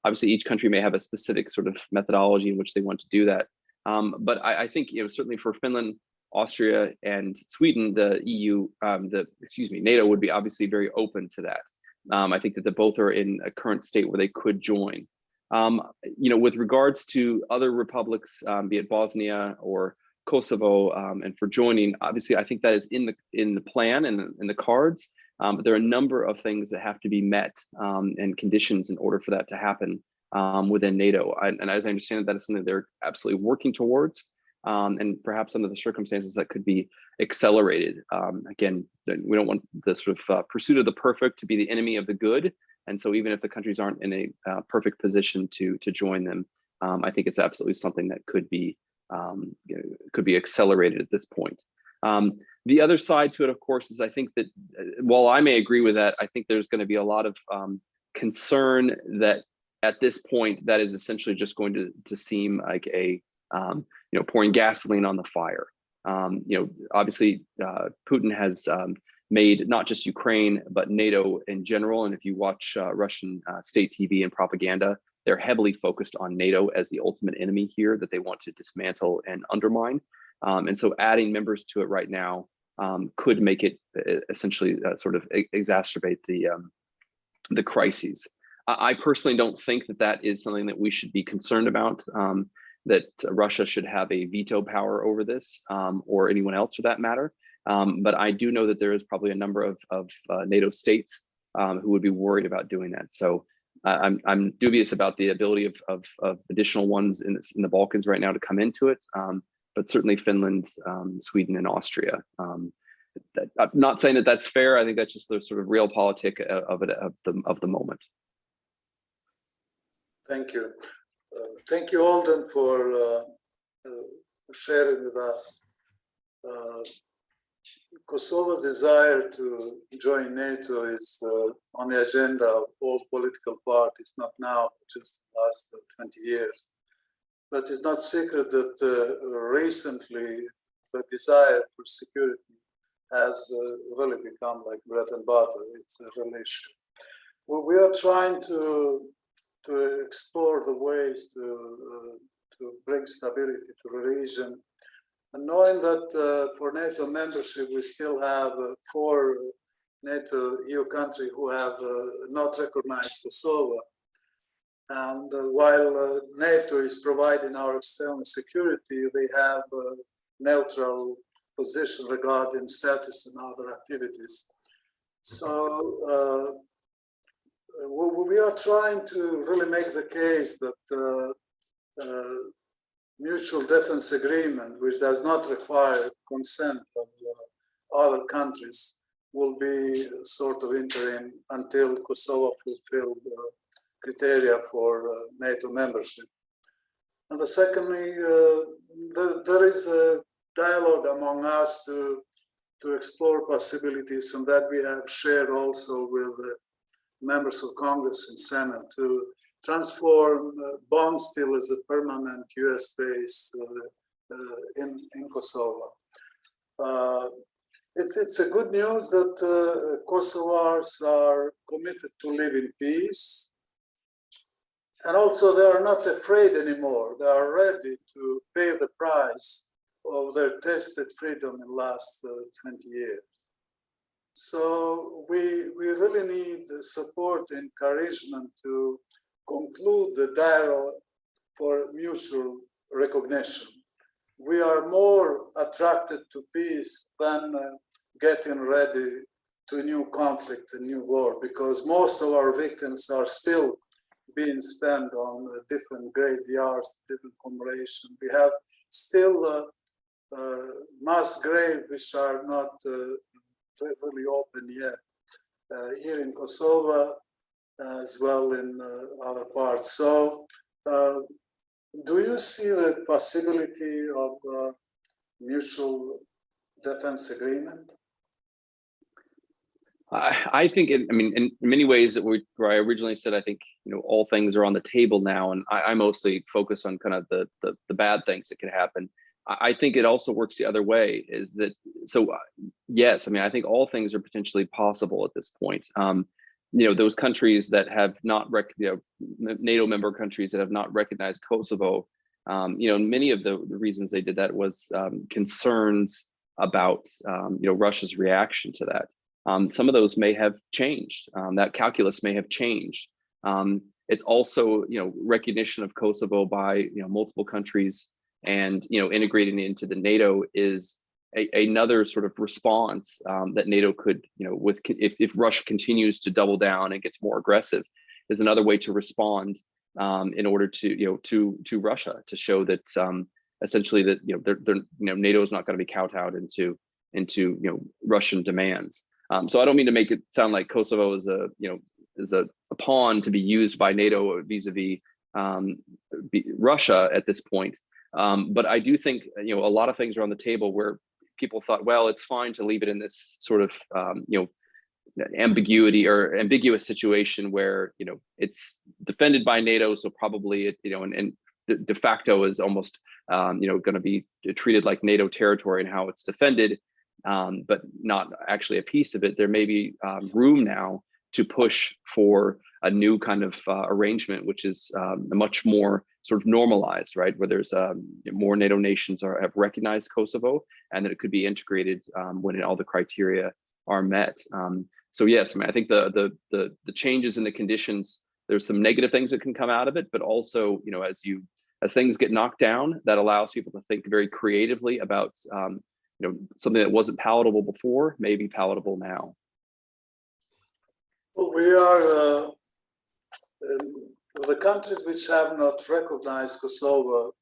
Obviously each country may have a specific sort of methodology in which they want to do that. But I think, certainly for Finland, Austria, and Sweden, the EU, NATO would be obviously very open to that. I think that both are in a current state where they could join. With regards to other republics, be it Bosnia or Kosovo, and for joining, obviously, I think that is in the plan and in the cards. But there are a number of things that have to be met and conditions in order for that to happen within NATO. And as I understand it, that is something they're absolutely working towards. And perhaps under the circumstances that could be accelerated. Again, we don't want the sort of pursuit of the perfect to be the enemy of the good. And so even if the countries aren't in a perfect position to join them, I think it's absolutely something that could be accelerated at this point. The other side to it, of course, is I think that while I may agree with that, I think there's going to be a lot of concern that at this point that is essentially just going to seem like a pouring gasoline on the fire. Obviously, Putin has made not just Ukraine, but NATO in general. And if you watch Russian state TV and propaganda, they're heavily focused on NATO as the ultimate enemy here that they want to dismantle and undermine. And so adding members to it right now could make it essentially sort of exacerbate the crises. I personally don't think that is something that we should be concerned about. That Russia should have a veto power over this, or anyone else for that matter. But I do know that there is probably a number of NATO states who would be worried about doing that. So I'm dubious about the ability of additional ones in the Balkans right now to come into it. But certainly Finland, Sweden, and Austria. I'm not saying that that's fair. I think that's just the sort of realpolitik of the moment. Thank you. Thank you, Holden, for sharing with us Kosovo's desire to join NATO is on the agenda of all political parties, not now, just the last 20 years. But it's not secret that recently the desire for security has really become like bread and butter. It's a real issue. Well, we are trying to explore the ways to bring stability to the region. And knowing that for NATO membership, we still have 4 NATO EU countries who have not recognized Kosovo. And while NATO is providing our external security, they have a neutral position regarding status and other activities. So we are trying to really make the case that mutual defense agreement, which does not require consent of other countries, will be sort of interim until Kosovo fulfilled criteria for NATO membership. And secondly, there is a dialogue among us to explore possibilities, and that we have shared also with members of Congress and Senate to transform Bonn still as a permanent US base in Kosovo. It's a good news that Kosovars are committed to live in peace. And also they are not afraid anymore. They are ready to pay the price of their tested freedom in the last 20 years. So we really need support and encouragement to conclude the dialogue for mutual recognition. We are more attracted to peace than getting ready to new conflict and new war, because most of our victims are still being spent on different graveyards, different commemoration. We have still mass graves which are not really open yet, here in Kosovo as well in other parts. So do you see the possibility of mutual defense agreement? I think, I mean, in many ways that where I originally said, I think, all things are on the table now, and I mostly focus on kind of the bad things that could happen. I think it also works the other way, is that, so yes, I mean, I think all things are potentially possible at this point. Those countries that have not, NATO member countries that have not recognized Kosovo, many of the reasons they did that was concerns about, Russia's reaction to that. Some of those may have changed. That calculus may have changed. It's also, recognition of Kosovo by, multiple countries and, integrating it into the NATO is another sort of response that NATO could, if Russia continues to double down and gets more aggressive, is another way to respond in order to, to Russia, to show that essentially that, NATO is not going to be kowtowed into, Russian demands. So I don't mean to make it sound like Kosovo is a pawn to be used by NATO vis-a-vis Russia at this point. But I do think, a lot of things are on the table where people thought, well, it's fine to leave it in this sort of, ambiguity or ambiguous situation where, it's defended by NATO. So probably, and de facto is almost, going to be treated like NATO territory and how it's defended. But not actually a piece of it. There may be room now to push for a new kind of arrangement, which is much more sort of normalized, right? Where there's more NATO nations have recognized Kosovo, and that it could be integrated when all the criteria are met. So yes, I mean, I think the changes in the conditions, there's some negative things that can come out of it, but also, as things get knocked down, that allows people to think very creatively about something that wasn't palatable before may be palatable now. Well, we are the countries which have not recognized Kosovo.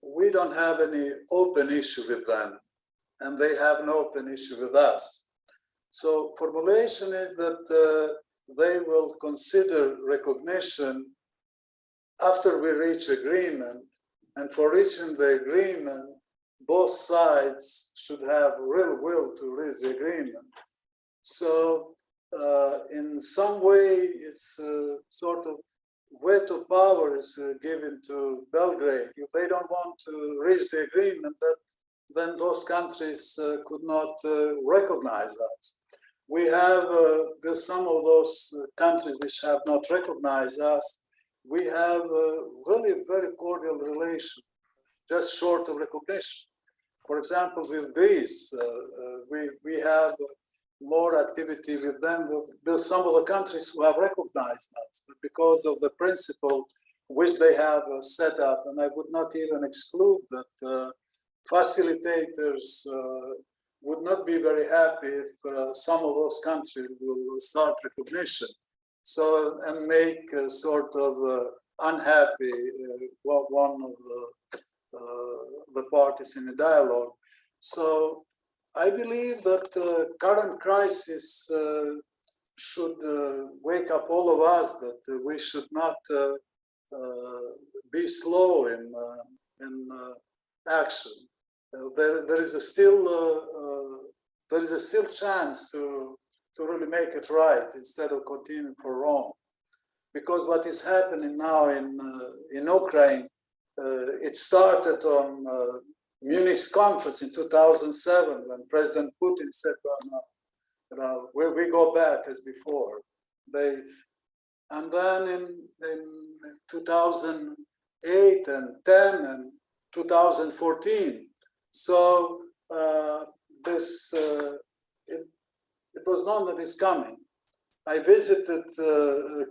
We don't have any open issue with them, and they have no open issue with us. So formulation is that they will consider recognition after we reach agreement, and for reaching the agreement, both sides should have real will to agreement. So in some way, it's sort of veto power is given to Belgrade. If they don't want to reach the agreement, then those countries could not recognize us. We have, with some of those countries which have not recognized us, we have really very cordial relation, just short of recognition. For example, with Greece, we have more activity with them, with some of the countries who have recognized us, but because of the principle which they have set up, and I would not even exclude that facilitators would not be very happy if some of those countries will start recognition. So, and make sort of unhappy one of the parties in the dialogue. So I believe that current crisis should wake up all of us that we should not be slow in action. There is a still chance to really make it right instead of continuing for wrong. Because what is happening now in Ukraine, it started on Munich's conference in 2007 when President Putin said, well, no, we go back as before. And then in 2008 and 10 and 2014. So it was known that it's coming. I visited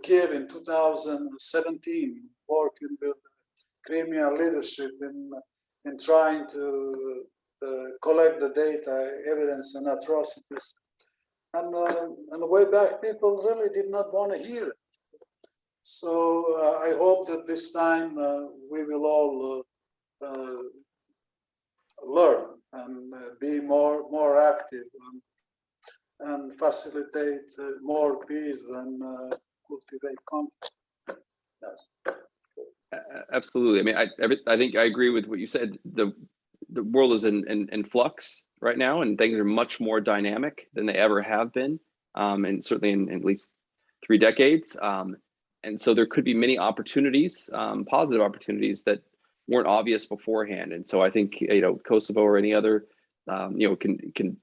Kiev in 2017, working with Crimean leadership in trying to collect the data, evidence, and atrocities. And on the way back, people really did not want to hear it. So I hope that this time we will all learn and be more active and facilitate more peace than cultivate conflict. Yes. Absolutely. I mean, I think I agree with what you said. The world is in flux right now, and things are much more dynamic than they ever have been, and certainly in at least 3 decades. And so there could be many opportunities, positive opportunities that weren't obvious beforehand. And so I think Kosovo or any other can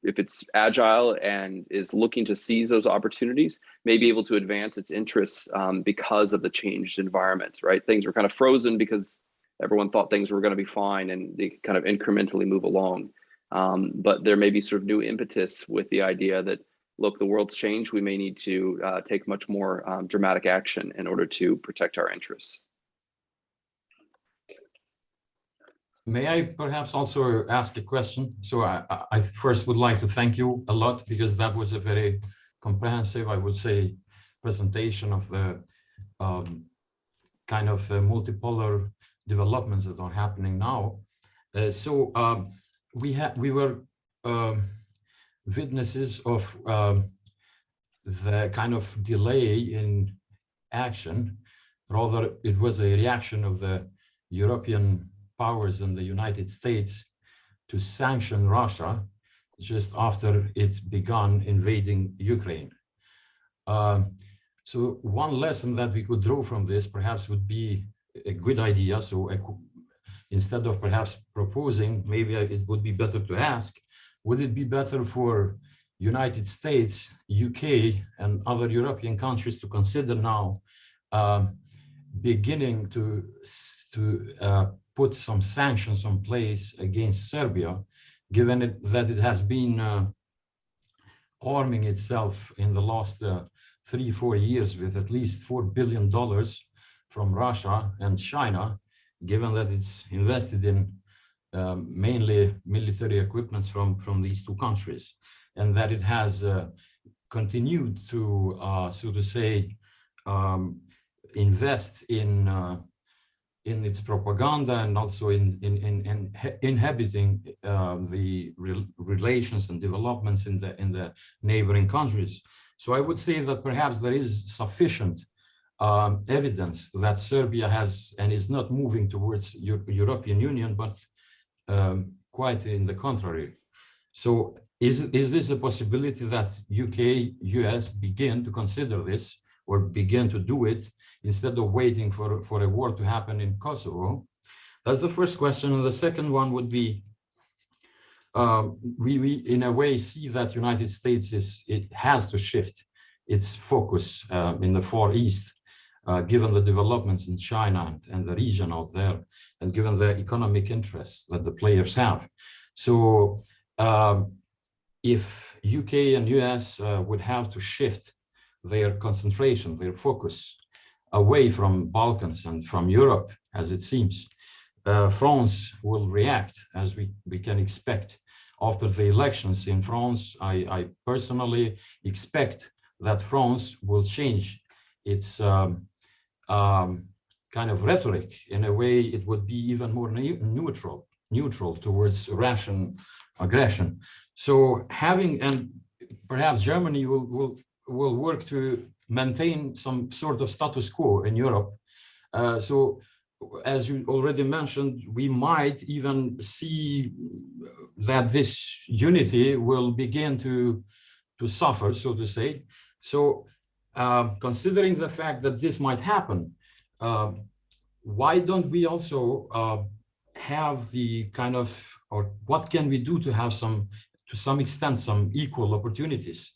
if it's agile and is looking to seize those opportunities, may be able to advance its interests because of the changed environment, right? Things were kind of frozen because everyone thought things were going to be fine and they kind of incrementally move along. But there may be sort of new impetus with the idea that, look, the world's changed. We may need to take much more dramatic action in order to protect our interests. May I perhaps also ask a question? So I first would like to thank you a lot, because that was a very comprehensive, I would say, presentation of the kind of multipolar developments that are happening now. We were witnesses of the kind of delay in action. Rather, it was a reaction of the European powers in the United States to sanction Russia just after it began invading Ukraine. So one lesson that we could draw from this perhaps would be a good idea. So instead of perhaps proposing, maybe it would be better to ask, would it be better for United States, UK, and other European countries to consider now beginning to put some sanctions in place against Serbia, given that it has been arming itself in the last 3-4 years with at least $4 billion from Russia and China, given that it's invested in mainly military equipment from these two countries, and that it has continued to, so to say, invest in its propaganda and also in inhabiting the relations and developments in the neighboring countries. So I would say that perhaps there is sufficient evidence that Serbia has and is not moving towards European Union, but quite in the contrary. So Is this a possibility that UK, US begin to consider this or begin to do it instead of waiting for a war to happen in Kosovo? That's the first question. And the second one would be, we in a way see that United States it has to shift its focus in the Far East, given the developments in China and the region out there, and given the economic interests that the players have. So if UK and US would have to shift their concentration, their focus away from Balkans and from Europe, as it seems, France will react, as we can expect. After the elections in France, I personally expect that France will change its kind of rhetoric. In a way, it would be even more neutral towards Russian aggression. So having, and perhaps Germany will work to maintain some sort of status quo in Europe. So as you already mentioned, we might even see that this unity will begin to suffer, so to say. So considering the fact that this might happen, why don't we also have the kind of, or what can we do to have some, to some extent, some equal opportunities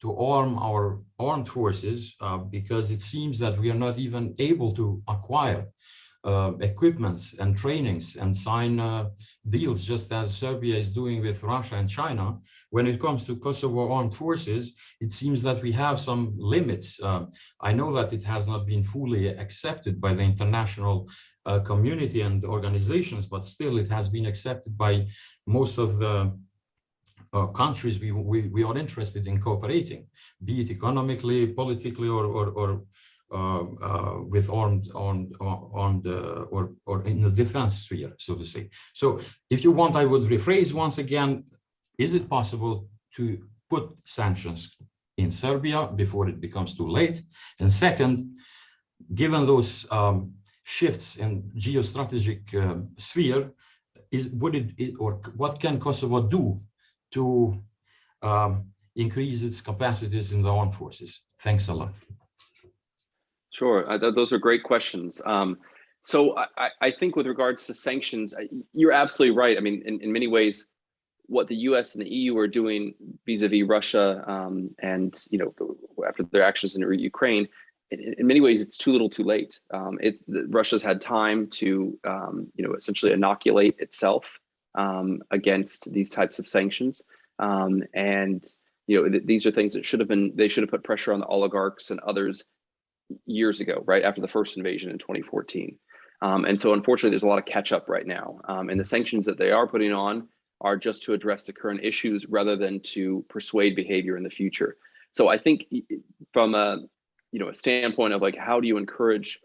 to arm our armed forces, because it seems that we are not even able to acquire equipments and trainings and sign deals, just as Serbia is doing with Russia and China. When it comes to Kosovo armed forces, it seems that we have some limits. I know that it has not been fully accepted by the international community and organizations, but still it has been accepted by most of the countries we are interested in cooperating, be it economically, politically, or with armed or in the defense sphere, so to say. So if you want, I would rephrase once again, is it possible to put sanctions in Serbia before it becomes too late? And second, given those shifts in geostrategic sphere, what can Kosovo do to increase its capacities in the armed forces? Thanks a lot. Sure, those are great questions. So I think with regards to sanctions, you're absolutely right. I mean, in many ways, what the U.S. and the EU are doing vis-a-vis Russia, and after their actions in Ukraine, in many ways, it's too little, too late. Russia's had time to essentially inoculate itself against these types of sanctions, and these are things that they should have put pressure on the oligarchs and others years ago, right after the first invasion in 2014. And so unfortunately, there's a lot of catch up right now. And the sanctions that they are putting on are just to address the current issues rather than to persuade behavior in the future. So I think from a standpoint of like, how do you encourage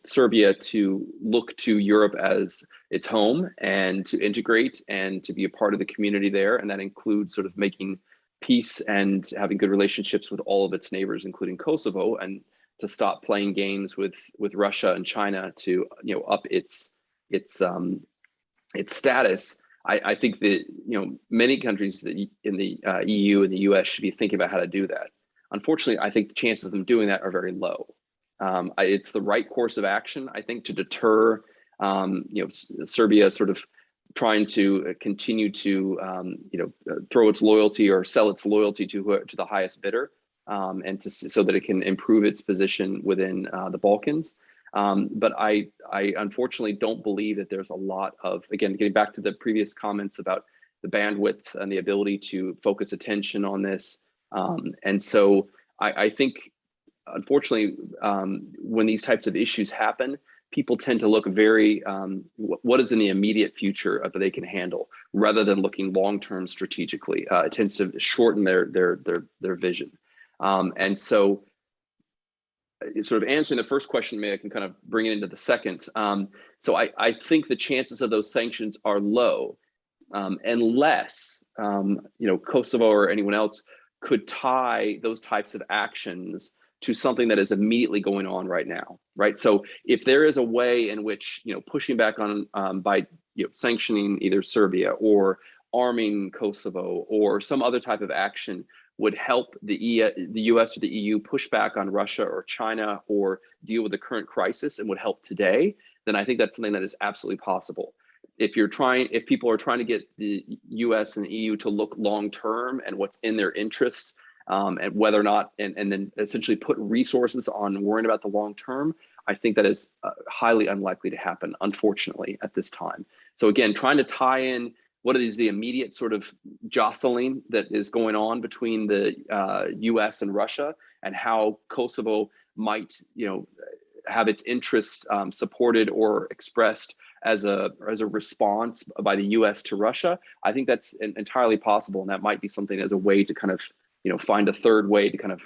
Serbia to look to Europe as its home and to integrate and to be a part of the community there, and that includes sort of making peace and having good relationships with all of its neighbors, including Kosovo, and to stop playing games with Russia and China to up its status. I think that many countries in the EU and the US should be thinking about how to do that. Unfortunately, I think the chances of them doing that are very low. It's the right course of action, I think, to deter Serbia sort of trying to continue to throw its loyalty or sell its loyalty to the highest bidder, and so that it can improve its position within the Balkans. But I unfortunately don't believe that there's a lot of, again, getting back to the previous comments about the bandwidth and the ability to focus attention on this. And so I think, unfortunately, when these types of issues happen, people tend to look very, what is in the immediate future that they can handle, rather than looking long-term strategically. It tends to shorten their vision. And so, sort of answering the first question, maybe I can kind of bring it into the second. So I think the chances of those sanctions are low, unless Kosovo or anyone else could tie those types of actions to something that is immediately going on right now, right? So if there is a way in which pushing back on by sanctioning either Serbia or arming Kosovo or some other type of action would help the US or the EU push back on Russia or China or deal with the current crisis and would help today, then I think that's something that is absolutely possible. If people are trying to get the US and the EU to look long-term and what's in their interests, and whether or not, and then essentially put resources on worrying about the long term, I think that is highly unlikely to happen, unfortunately, at this time. So again, trying to tie in what is the immediate sort of jostling that is going on between the US and Russia, and how Kosovo might, have its interests supported or expressed as a response by the US to Russia, I think that's entirely possible, and that might be something as a way to kind of find a third way to kind of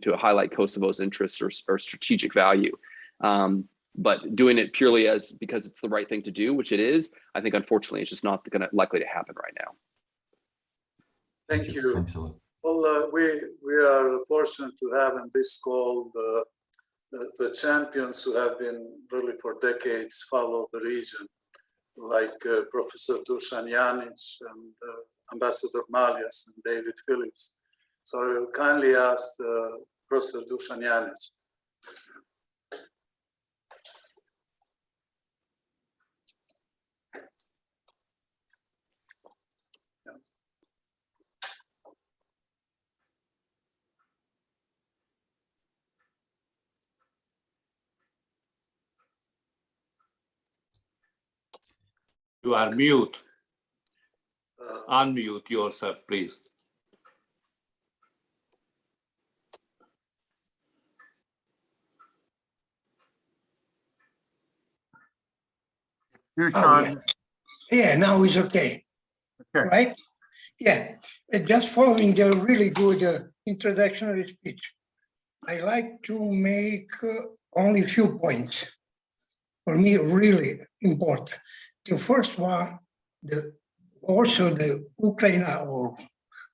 to highlight Kosovo's interests or strategic value. But doing it purely because it's the right thing to do, which it is, I think unfortunately it's just not likely to happen right now. Thank you. Thanks a lot. Well, we are fortunate to have in this call the champions who have been really for decades follow the region, like Professor Dusan Janic and Ambassador Malias and David Phillips. So I will kindly ask Professor Dusan Janic. You are mute. Unmute yourself, please. Dusan, Yeah, now it's okay. Okay. Right? Yeah, just following the really good introductory speech, I like to make only a few points, for me really important. The first one, also the Ukraine or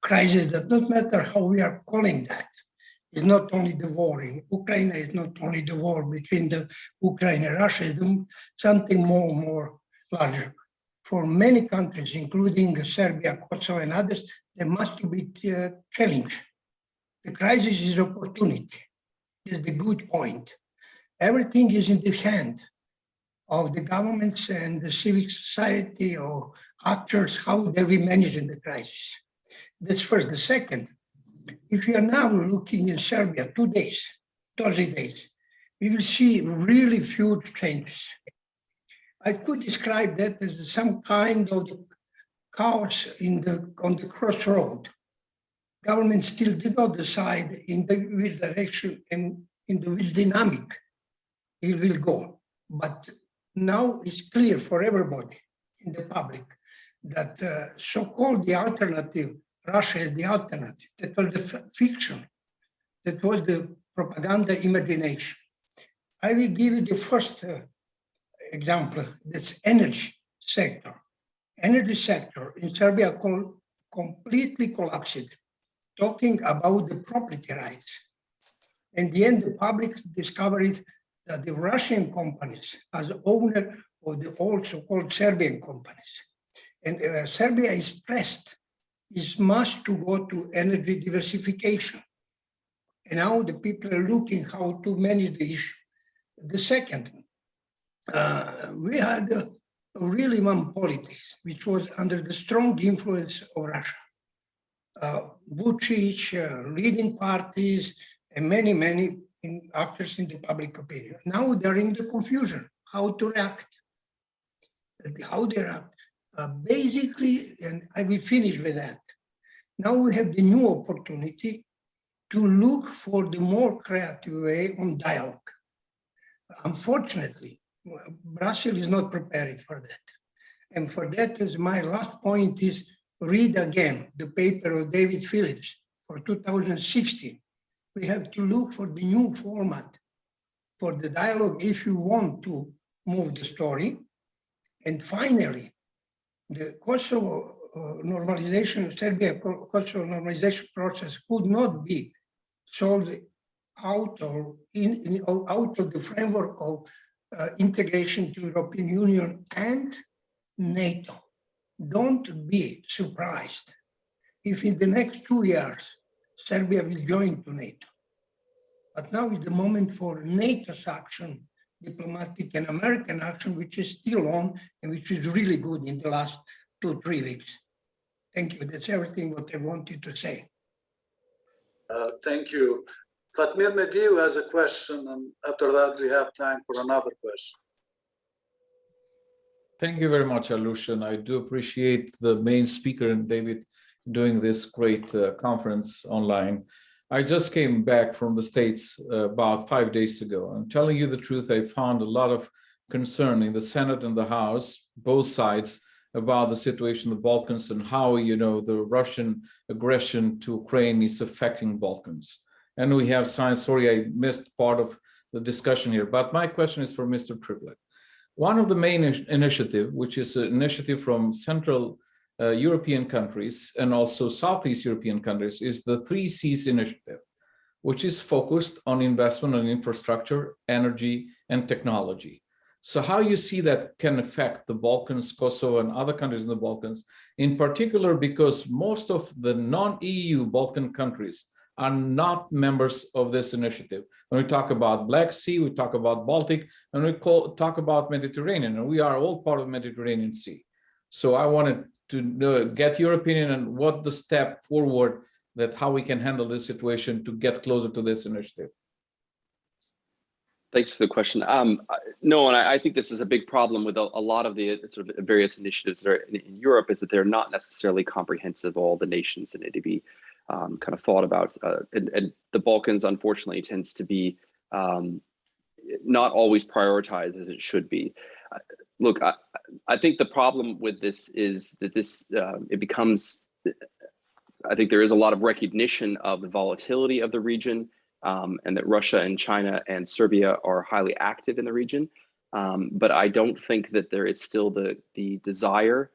crisis, does not matter how we are calling that. It's not only the war in Ukraine, it's not only the war between the Ukraine and Russia, it's something more larger. For many countries, including Serbia, Kosovo, and others, there must be a challenge. The crisis is opportunity, is the good point. Everything is in the hand of the governments and the civic society or actors, how they will manage in the crisis. That's first. The second, if you are now looking in Serbia 2 days, 30 days, we will see really huge changes. I could describe that as some kind of chaos on the crossroad. Government still did not decide in which direction and in which dynamic it will go. But now it's clear for everybody in the public that so-called the alternative, Russia is the alternative. That was the fiction. That was the propaganda imagination. I will give you the first example. That's energy sector. Energy sector in Serbia completely collapsed. Talking about the property rights. In the end, the public discovered that the Russian companies as owner of the all so-called Serbian companies. And Serbia is pressed, is must to go to energy diversification. And now the people are looking how to manage the issue. The second, we had a really one politics, which was under the strong influence of Russia. Vucic, leading parties, and many actors in the public opinion. Now they're in the confusion, how to react, how they react. Basically, and I will finish with that. Now we have the new opportunity to look for the more creative way on dialogue. Unfortunately, Brazil is not prepared for that. And for that is my last point is read again the paper of David Phillips for 2016. We have to look for the new format for the dialogue if you want to move the story. And finally, the Kosovo normalization, Serbia-Kosovo normalization process could not be solved out of the framework of integration to European Union and NATO. don't be surprised if in the next 2 years, Serbia will join to NATO. But now is the moment for NATO's action, diplomatic and American action, which is still on and which is really good in the last 2-3 weeks. Thank you. That's everything what I wanted to say. Thank you. Fatmir Mediu has a question, and after that we have time for another question. Thank you very much, Alushan. I do appreciate the main speaker and David doing this great conference online. I just came back from the States about 5 days ago. I'm telling you the truth, I found a lot of concern in the Senate and the House, both sides, about the situation in the Balkans and how, the Russian aggression to Ukraine is affecting Balkans. And we have signs, sorry, I missed part of the discussion here, but my question is for Mr. Triplett. One of the main initiative, which is an initiative from Central European countries and also Southeast European countries, is the 3 Cs initiative, which is focused on investment on infrastructure, energy, and technology. So how you see that can affect the Balkans, Kosovo, and other countries in the Balkans, in particular because most of the non-EU Balkan countries are not members of this initiative. When we talk about Black Sea, we talk about Baltic, and we talk about Mediterranean, and we are all part of the Mediterranean Sea. So I wanted to get your opinion on what the step forward that how we can handle this situation to get closer to this initiative. Thanks for the question. No, and I think this is a big problem with a lot of the sort of various initiatives that are in Europe, is that they're not necessarily comprehensive. All the nations that need to be kind of thought about, and the Balkans, unfortunately, tends to be not always prioritized as it should be. Look, I think the problem with this is that it becomes, I think there is a lot of recognition of the volatility of the region, and that Russia and China and Serbia are highly active in the region. But I don't think that there is still the desire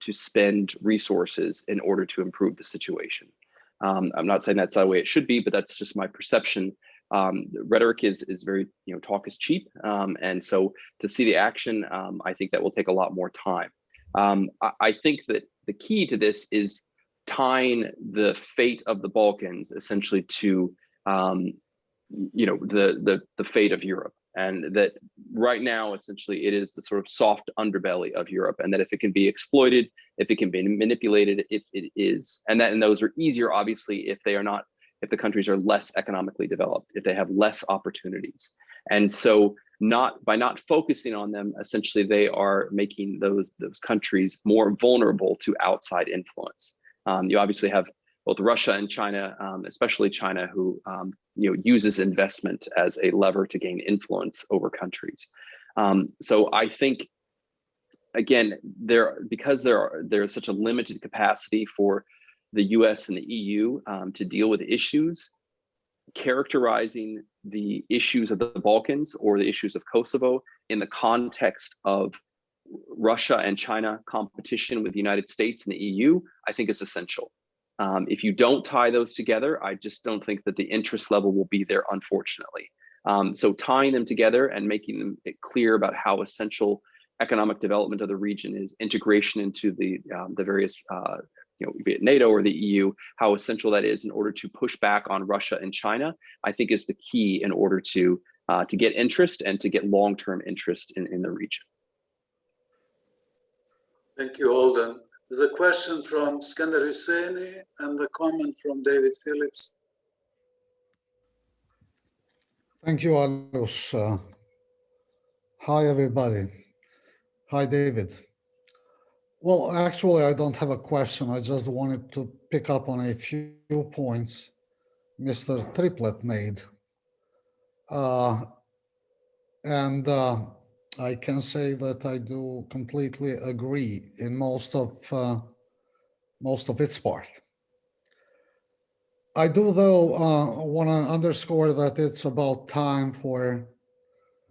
to spend resources in order to improve the situation. I'm not saying that's the way it should be, but that's just my perception. Rhetoric is very, talk is cheap. And so to see the action, I think that will take a lot more time. I think that the key to this is tying the fate of the Balkans essentially to the fate of Europe, and that right now essentially it is the sort of soft underbelly of Europe, and that if it can be exploited, if it can be manipulated, it is, and those are easier obviously if the countries are less economically developed, if they have less opportunities. And so by not focusing on them, essentially they are making those countries more vulnerable to outside influence. You obviously have both Russia and China, especially China, who uses investment as a lever to gain influence over countries. So I think, again, there's such a limited capacity for the US and the EU to deal with issues, characterizing the issues of the Balkans or the issues of Kosovo in the context of Russia and China competition with the United States and the EU, I think is essential. If you don't tie those together, I just don't think that the interest level will be there, unfortunately. So tying them together and making them clear about how essential economic development of the region is, integration into the various, be it NATO or the EU, how essential that is in order to push back on Russia and China, I think is the key in order to get interest and to get long-term interest in the region. Thank you, Holden. There's a question from Skender Husseini and a comment from David Phillips. Thank you, Alus. Hi, everybody. Hi, David. Well, actually, I don't have a question. I just wanted to pick up on a few points Mr. Triplett made. I can say that I do completely agree in most of its part. I do, though, want to underscore that it's about time for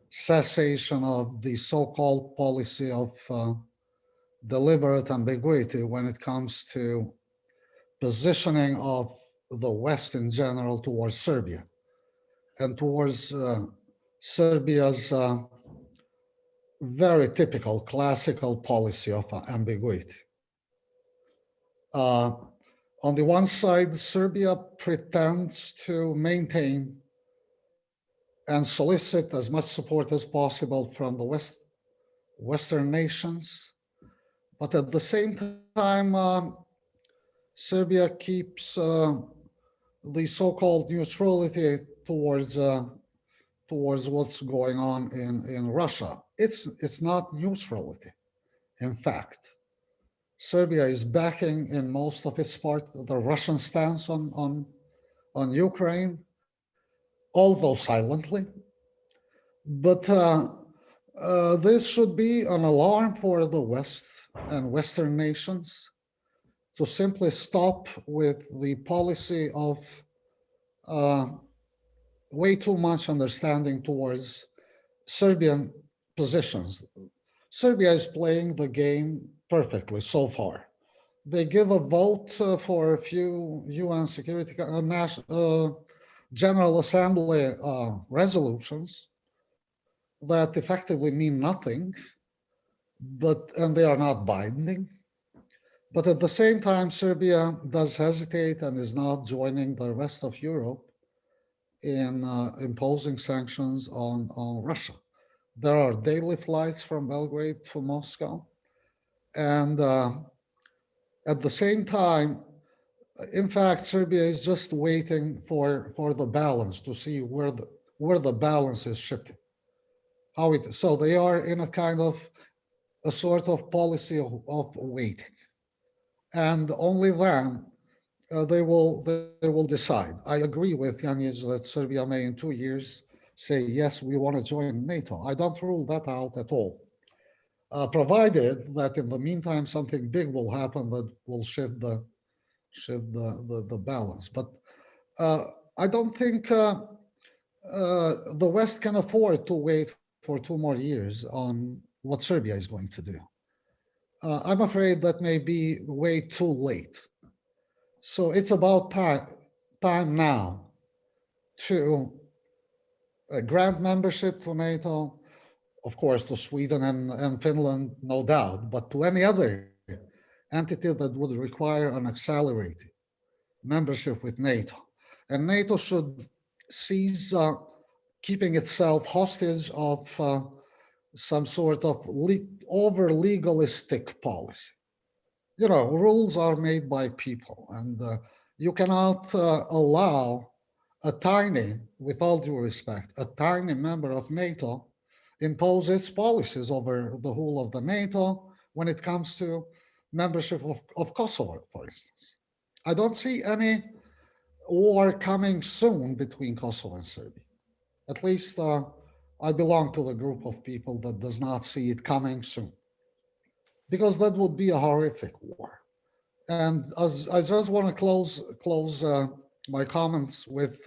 cessation of the so-called policy of deliberate ambiguity when it comes to positioning of the West in general towards Serbia and towards Serbia's very typical classical policy of ambiguity. On the one side, Serbia pretends to maintain and solicit as much support as possible from the Western nations, but at the same time, Serbia keeps the so-called neutrality towards what's going on in Russia. It's not neutrality. In fact, Serbia is backing in most of its part the Russian stance on Ukraine, although silently. But this should be an alarm for the West and Western nations to simply stop with the policy of way too much understanding towards Serbian positions. Serbia is playing the game perfectly so far. They give a vote for a few UN Security General Assembly resolutions that effectively mean nothing, and they are not binding. But at the same time, Serbia does hesitate and is not joining the rest of Europe in imposing sanctions on Russia. There are daily flights from Belgrade to Moscow. And at the same time, in fact, Serbia is just waiting for the balance to see where the balance is shifting. So they are in a sort of policy of waiting. And only then they will decide. I agree with Yanis that Serbia may in 2 years say, yes, we want to join NATO. I don't rule that out at all, provided that in the meantime something big will happen that will shift the balance. But I don't think the West can afford to wait for 2 more years on what Serbia is going to do. I'm afraid that may be way too late. So it's about time now to grant membership to NATO, of course, to Sweden and Finland, no doubt, but to any other entity that would require an accelerated membership with NATO. And NATO should cease keeping itself hostage of some sort of over legalistic policy. You know, rules are made by people, and you cannot allow a tiny, with all due respect, a tiny member of NATO impose its policies over the whole of the NATO when it comes to membership of Kosovo, for instance. I don't see any war coming soon between Kosovo and Serbia. At least I belong to the group of people that does not see it coming soon, because that would be a horrific war. And as I just want to close my comments with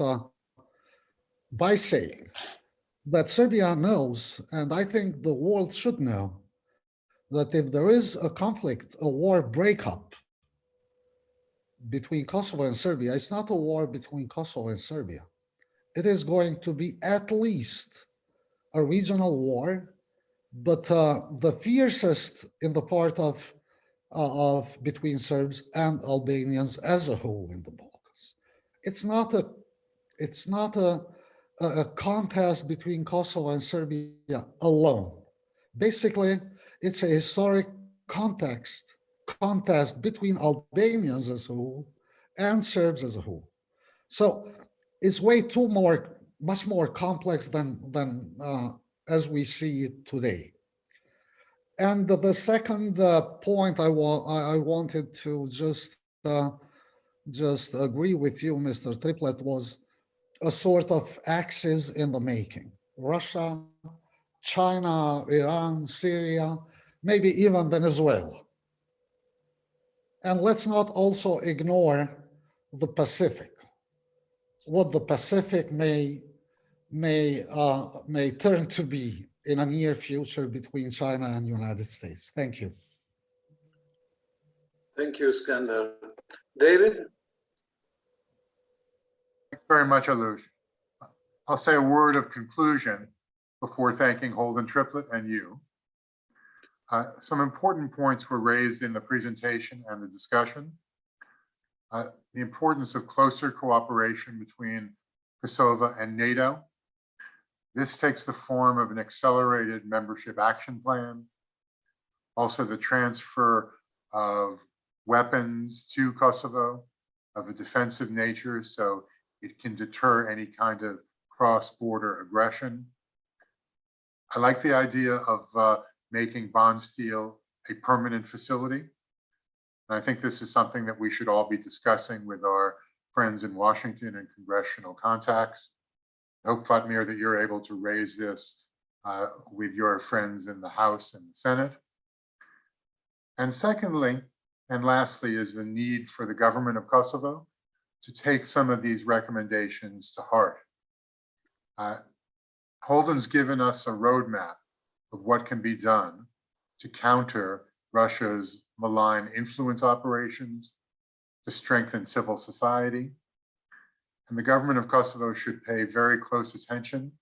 by saying that Serbia knows, and I think the world should know, that if there is a conflict, a war breakup between Kosovo and Serbia, it's not a war between Kosovo and Serbia. It is going to be at least a regional war, but the fiercest in the part of between Serbs and Albanians as a whole in the Balkans. It's not a contest between Kosovo and Serbia alone. Basically, it's a historic contest between Albanians as a whole and Serbs as a whole. So it's much more complex than as we see it today. And the second point I wanted to just agree with you, Mr. Triplett, was a sort of axis in the making. Russia, China, Iran, Syria, maybe even Venezuela. And let's not also ignore the Pacific. What the Pacific may turn to be in a near future between China and the United States. Thank you. Thank you, Skender. David? Thanks very much, Alush. I'll say a word of conclusion before thanking Holden Triplett and you. Some important points were raised in the presentation and the discussion. the importance of closer cooperation between Kosovo and NATO. This takes the form of an accelerated membership action plan. Also, the transfer of weapons to Kosovo of a defensive nature so it can deter any kind of cross-border aggression. I like the idea of making bond steel a permanent facility. And I think this is something that we should all be discussing with our friends in Washington and congressional contacts. I hope, Fatmir, that you're able to raise this with your friends in the House and the Senate. And secondly, and lastly, is the need for the government of Kosovo to take some of these recommendations to heart. Holden's given us a roadmap of what can be done to counter Russia's malign influence operations, to strengthen civil society. And the government of Kosovo should pay very close attention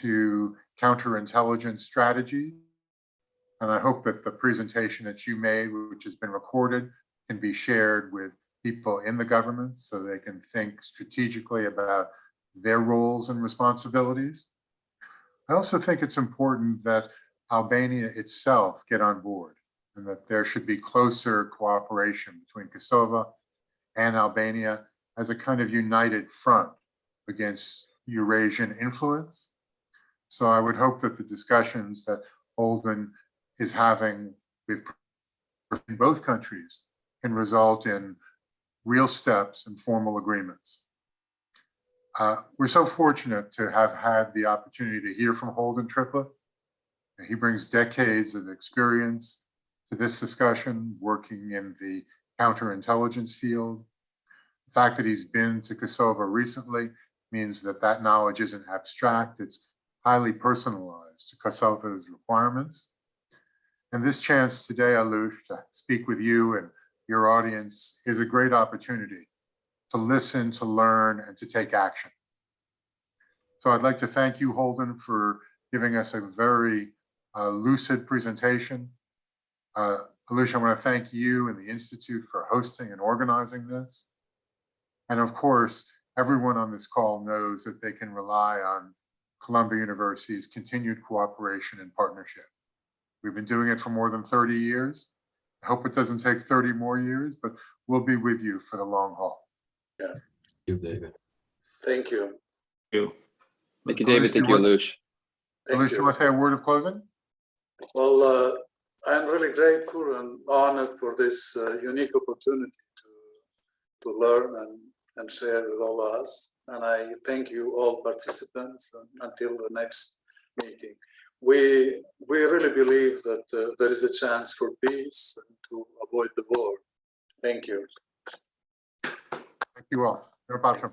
to counterintelligence strategies. And I hope that the presentation that you made, which has been recorded, can be shared with people in the government so they can think strategically about their roles and responsibilities. I also think it's important that Albania itself get on board and that there should be closer cooperation between Kosovo and Albania as a kind of united front against Eurasian influence. So I would hope that the discussions that Holden is having with both countries can result in real steps and formal agreements. We're so fortunate to have had the opportunity to hear from Holden Triplett. He brings decades of experience to this discussion, working in the counterintelligence field. The fact that he's been to Kosovo recently means that that knowledge isn't abstract, it's highly personalized to Kosovo's requirements. And this chance today, Alush, to speak with you and your audience is a great opportunity to listen, to learn, and to take action. So I'd like to thank you, Holden, for giving us a very lucid presentation. Alush, I want to thank you and the Institute for hosting and organizing this. And of course, everyone on this call knows that they can rely on Columbia University's continued cooperation and partnership. We've been doing it for more than 30 years. I hope it doesn't take 30 more years, but we'll be with you for the long haul. Yeah. Thank you, David. Thank you. Thank you, David. Thank you, Alush. Thank Alush, you want to say a word of closing? Well, I'm really grateful and honored for this unique opportunity to learn and share with all of us. And I thank you all participants until the next meeting. We really believe that there is a chance for peace and to avoid the war. Thank you. Thank you all. No problem.